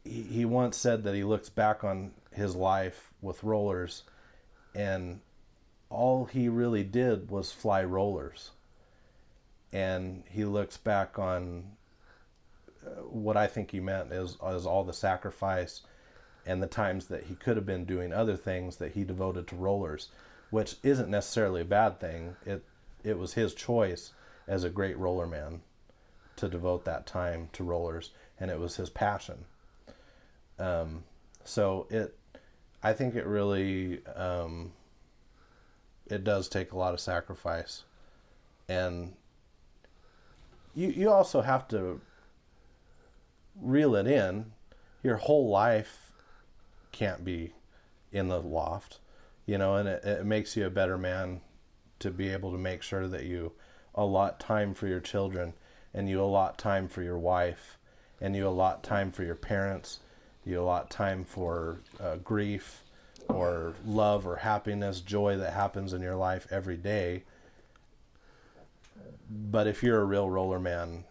he once said that he looks back on his life with rollers, and all he really did was fly rollers. And he looks back on what I think he meant is all the sacrifice and the times that he could have been doing other things that he devoted to rollers, which isn't necessarily a bad thing. It was his choice as a great roller man to devote that time to rollers, and it was his passion. I think it really, it does take a lot of sacrifice. And you also have to reel it in. Your whole life can't be in the loft, and it makes you a better man to be able to make sure that you allot time for your children, and you allot time for your wife, and you allot time for your parents, you allot time for grief or love or happiness, joy that happens in your life every day. But if you're a real roller man,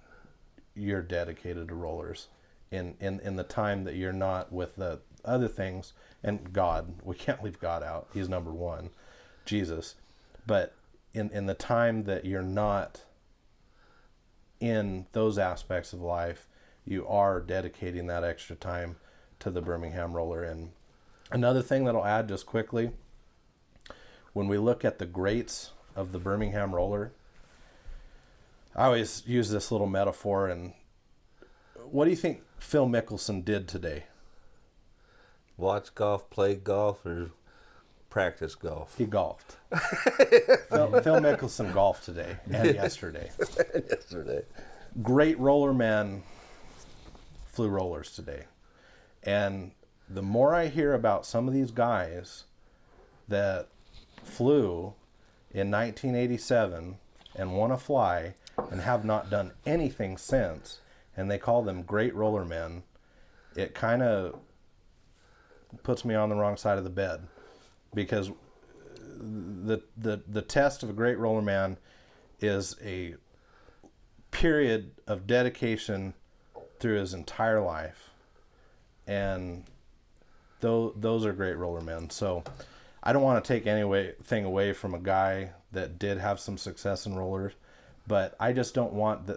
you're dedicated to rollers in the time that you're not with the other things. And God, we can't leave God out. He's number one, Jesus. But in the time that you're not in those aspects of life, you are dedicating that extra time to the Birmingham roller. And another thing that I'll add just quickly, when we look at the greats of the Birmingham roller, I always use this little metaphor. And what do you think Phil Mickelson did today? Watch golf, play golf, or practice golf? He golfed. Phil Mickelson golfed today and yesterday. Great roller man flew rollers today. And the more I hear about some of these guys that flew in 1987 and want to fly and have not done anything since, and they call them great roller men, it kind of puts me on the wrong side of the bed, because the test of a great roller man is a period of dedication through his entire life, and those are great roller men. So I don't want to take anything away from a guy that did have some success in rollers, but I just don't want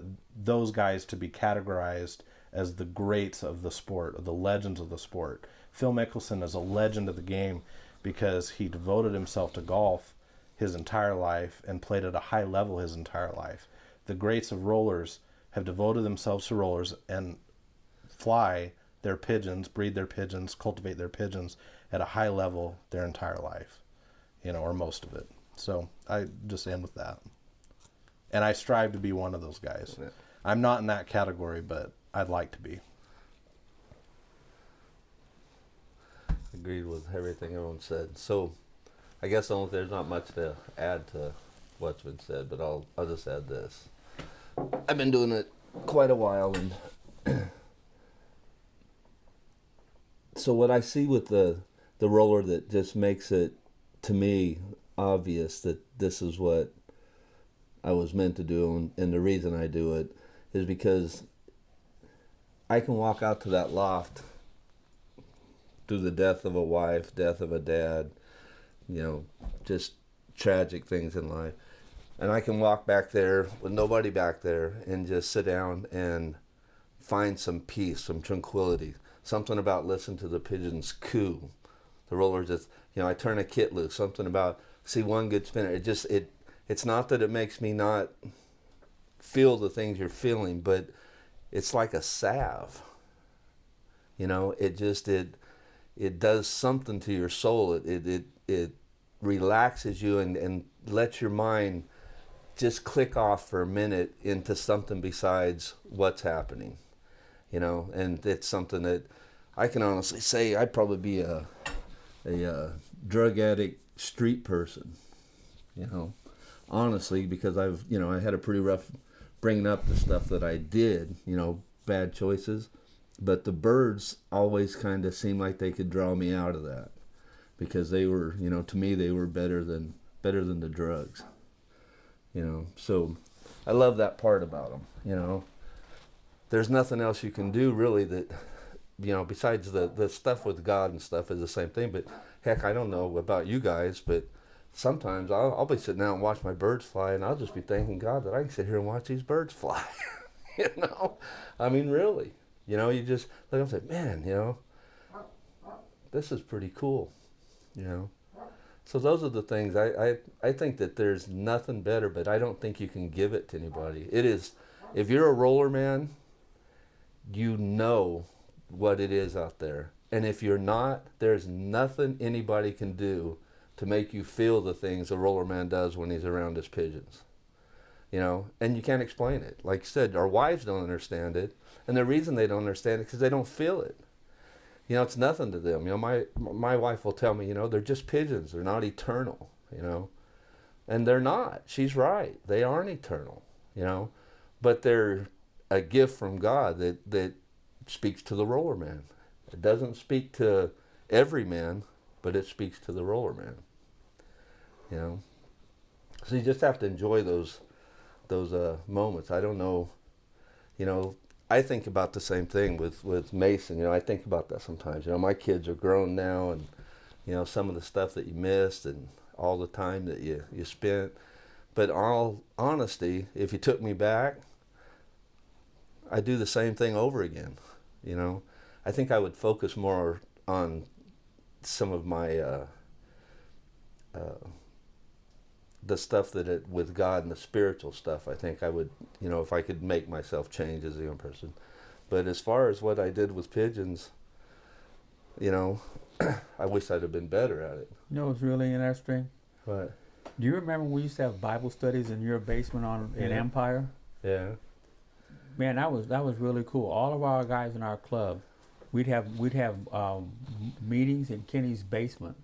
those guys to be categorized as the greats of the sport, or the legends of the sport. Phil Mickelson is a legend of the game because he devoted himself to golf his entire life and played at a high level his entire life. The greats of rollers have devoted themselves to rollers and fly their pigeons, breed their pigeons, cultivate their pigeons at a high level their entire life, or most of it. So I just end with that. And I strive to be one of those guys. Yeah. I'm not in that category, but I'd like to be. Agreed with everything everyone said. So I guess there's not much to add to what's been said, but I'll just add this. I've been doing it quite a while, and so what I see with the roller that just makes it, to me, obvious that this is what I was meant to do, and the reason I do it is because I can walk out to that loft through the death of a wife, death of a dad, just tragic things in life. And I can walk back there with nobody back there and just sit down and find some peace, some tranquility. Something about listening to the pigeons coo. The rollers just, I turn a kit loose. Something about, see one good spinner. It's not that it makes me not feel the things you're feeling, but it's like a salve. It does something to your soul. It relaxes you and lets your mind just click off for a minute into something besides what's happening, and it's something that I can honestly say I'd probably be a drug addict street person, honestly, because I had a pretty rough bringing up the stuff that I did, bad choices, but the birds always kind of seemed like they could draw me out of that because they were, to me, they were better than the drugs. So I love that part about them. There's nothing else you can do really that, besides the stuff with God and stuff is the same thing. But heck, I don't know about you guys, but sometimes I'll be sitting out and watch my birds fly, and I'll just be thanking God that I can sit here and watch these birds fly. I mean, really, you just look up and say, man, this is pretty cool, So those are the things I think that there's nothing better, but I don't think you can give it to anybody. It is, if you're a roller man, you know what it is out there. And if you're not, there's nothing anybody can do to make you feel the things a roller man does when he's around his pigeons. And you can't explain it. Like you said, our wives don't understand it. And the reason they don't understand it is because they don't feel it. It's nothing to them. My wife will tell me, they're just pigeons. They're not eternal, And they're not. She's right. They aren't eternal, But they're a gift from God that speaks to the roller man. It doesn't speak to every man, but it speaks to the roller man, So you just have to enjoy those moments. I don't know, I think about the same thing with Mason. I think about that sometimes. My kids are grown now, and some of the stuff that you missed and all the time that you spent. But all honesty, if you took me back, I'd do the same thing over again. I think I would focus more on some of my the stuff with God and the spiritual stuff. I think I would, if I could make myself change as a young person. But as far as what I did with pigeons, I wish I'd have been better at it. It's really interesting. What? Do you remember we used to have Bible studies in your basement in Empire? Yeah. Man, that was really cool. All of our guys in our club, we'd have meetings in Kenny's basement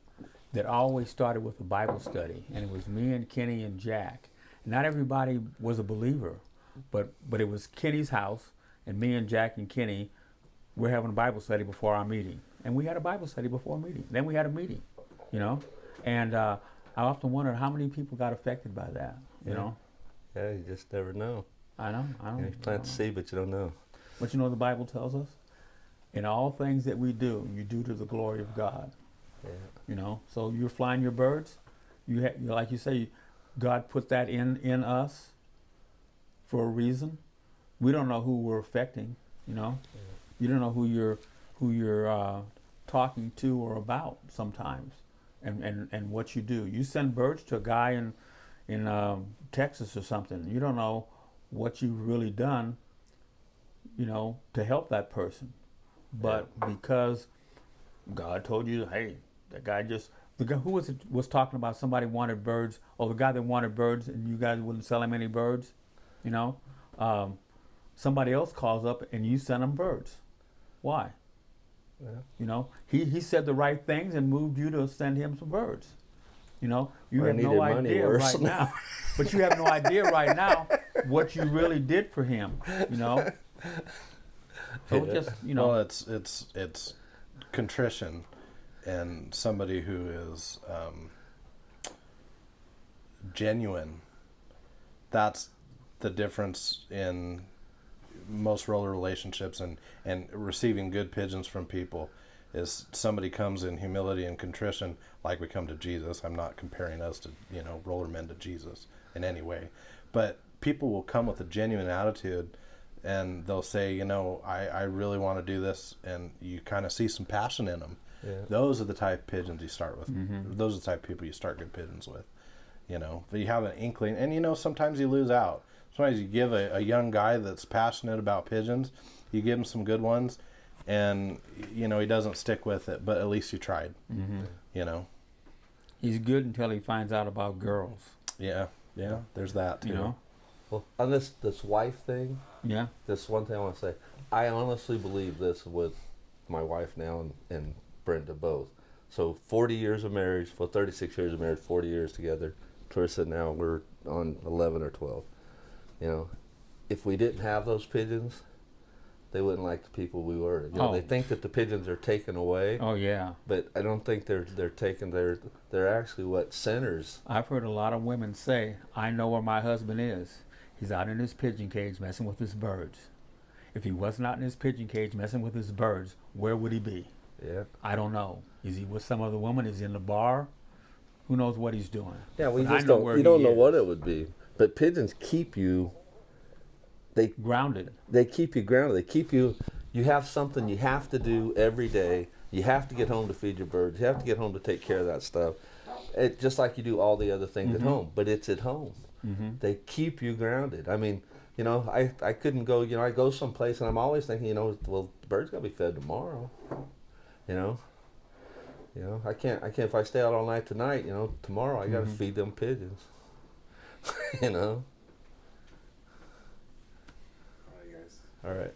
that always started with a Bible study, and it was me and Kenny and Jack. Not everybody was a believer, but it was Kenny's house, and me and Jack and Kenny were having a Bible study before our meeting, and we had a Bible study before a meeting. Then we had a meeting, and I often wondered how many people got affected by that, Yeah, you just never know. I know. You plant the seed, but you don't know. But the Bible tells us, in all things that we do, you do to the glory of God. Yeah. So you're flying your birds. Like you say, God put that in us for a reason. We don't know who we're affecting. Yeah. You don't know who you're talking to or about sometimes, and what you do. You send birds to a guy in Texas or something. You don't know what you've really done, to help that person. But because God told you, hey, the guy who was talking about somebody wanted birds, or the guy that wanted birds and you guys wouldn't sell him any birds, somebody else calls up and you send him birds. Why? Yeah. He said the right things and moved you to send him some birds. You have no idea right now, but you have no idea right now what you really did for him. So just Well, it's contrition, and somebody who is genuine that's the difference in most roller relationships and receiving good pigeons from people. Is somebody comes in humility and contrition, like we come to Jesus. I'm not comparing us to, roller men to Jesus in any way, but people will come with a genuine attitude, and they'll say, I really want to do this, and you kind of see some passion in them. Yeah. Those are the type of pigeons you start with. Those are the type of people you start good pigeons with. But you have an inkling, and sometimes you lose out. Sometimes you give a young guy that's passionate about pigeons, you give him some good ones, and he doesn't stick with it, but at least you tried. He's good until he finds out about girls. Yeah, there's that too. Well, on this wife thing, Yeah. this one thing I want to say, I honestly believe this with my wife now and Brenda both. So 40 years of marriage, 36 years of marriage, 40 years together. Clarissa now we're on 11 or 12. If we didn't have those pigeons, they wouldn't like the people we were. They think that the pigeons are taken away. Oh yeah. But I don't think they're taken. They're actually what centers. I've heard a lot of women say, "I know where my husband is. He's out in his pigeon cage messing with his birds. If he was not in his pigeon cage messing with his birds, where would he be? Yeah. I don't know. Is he with some other woman? Is he in the bar? Who knows what he's doing? Yeah, we But I just know don't. where You don't he know is. what it would be. But pigeons keep you. Grounded. They keep you grounded. They keep you. You have something you have to do every day. You have to get home to feed your birds. You have to get home to take care of that stuff. Just like you do all the other things at home, but it's at home. They keep you grounded. I mean, I couldn't go. I go someplace and I'm always thinking, well, the birds gotta be fed tomorrow. I can't. If I stay out all night tonight, tomorrow I gotta feed them pigeons. All right, guys. All right.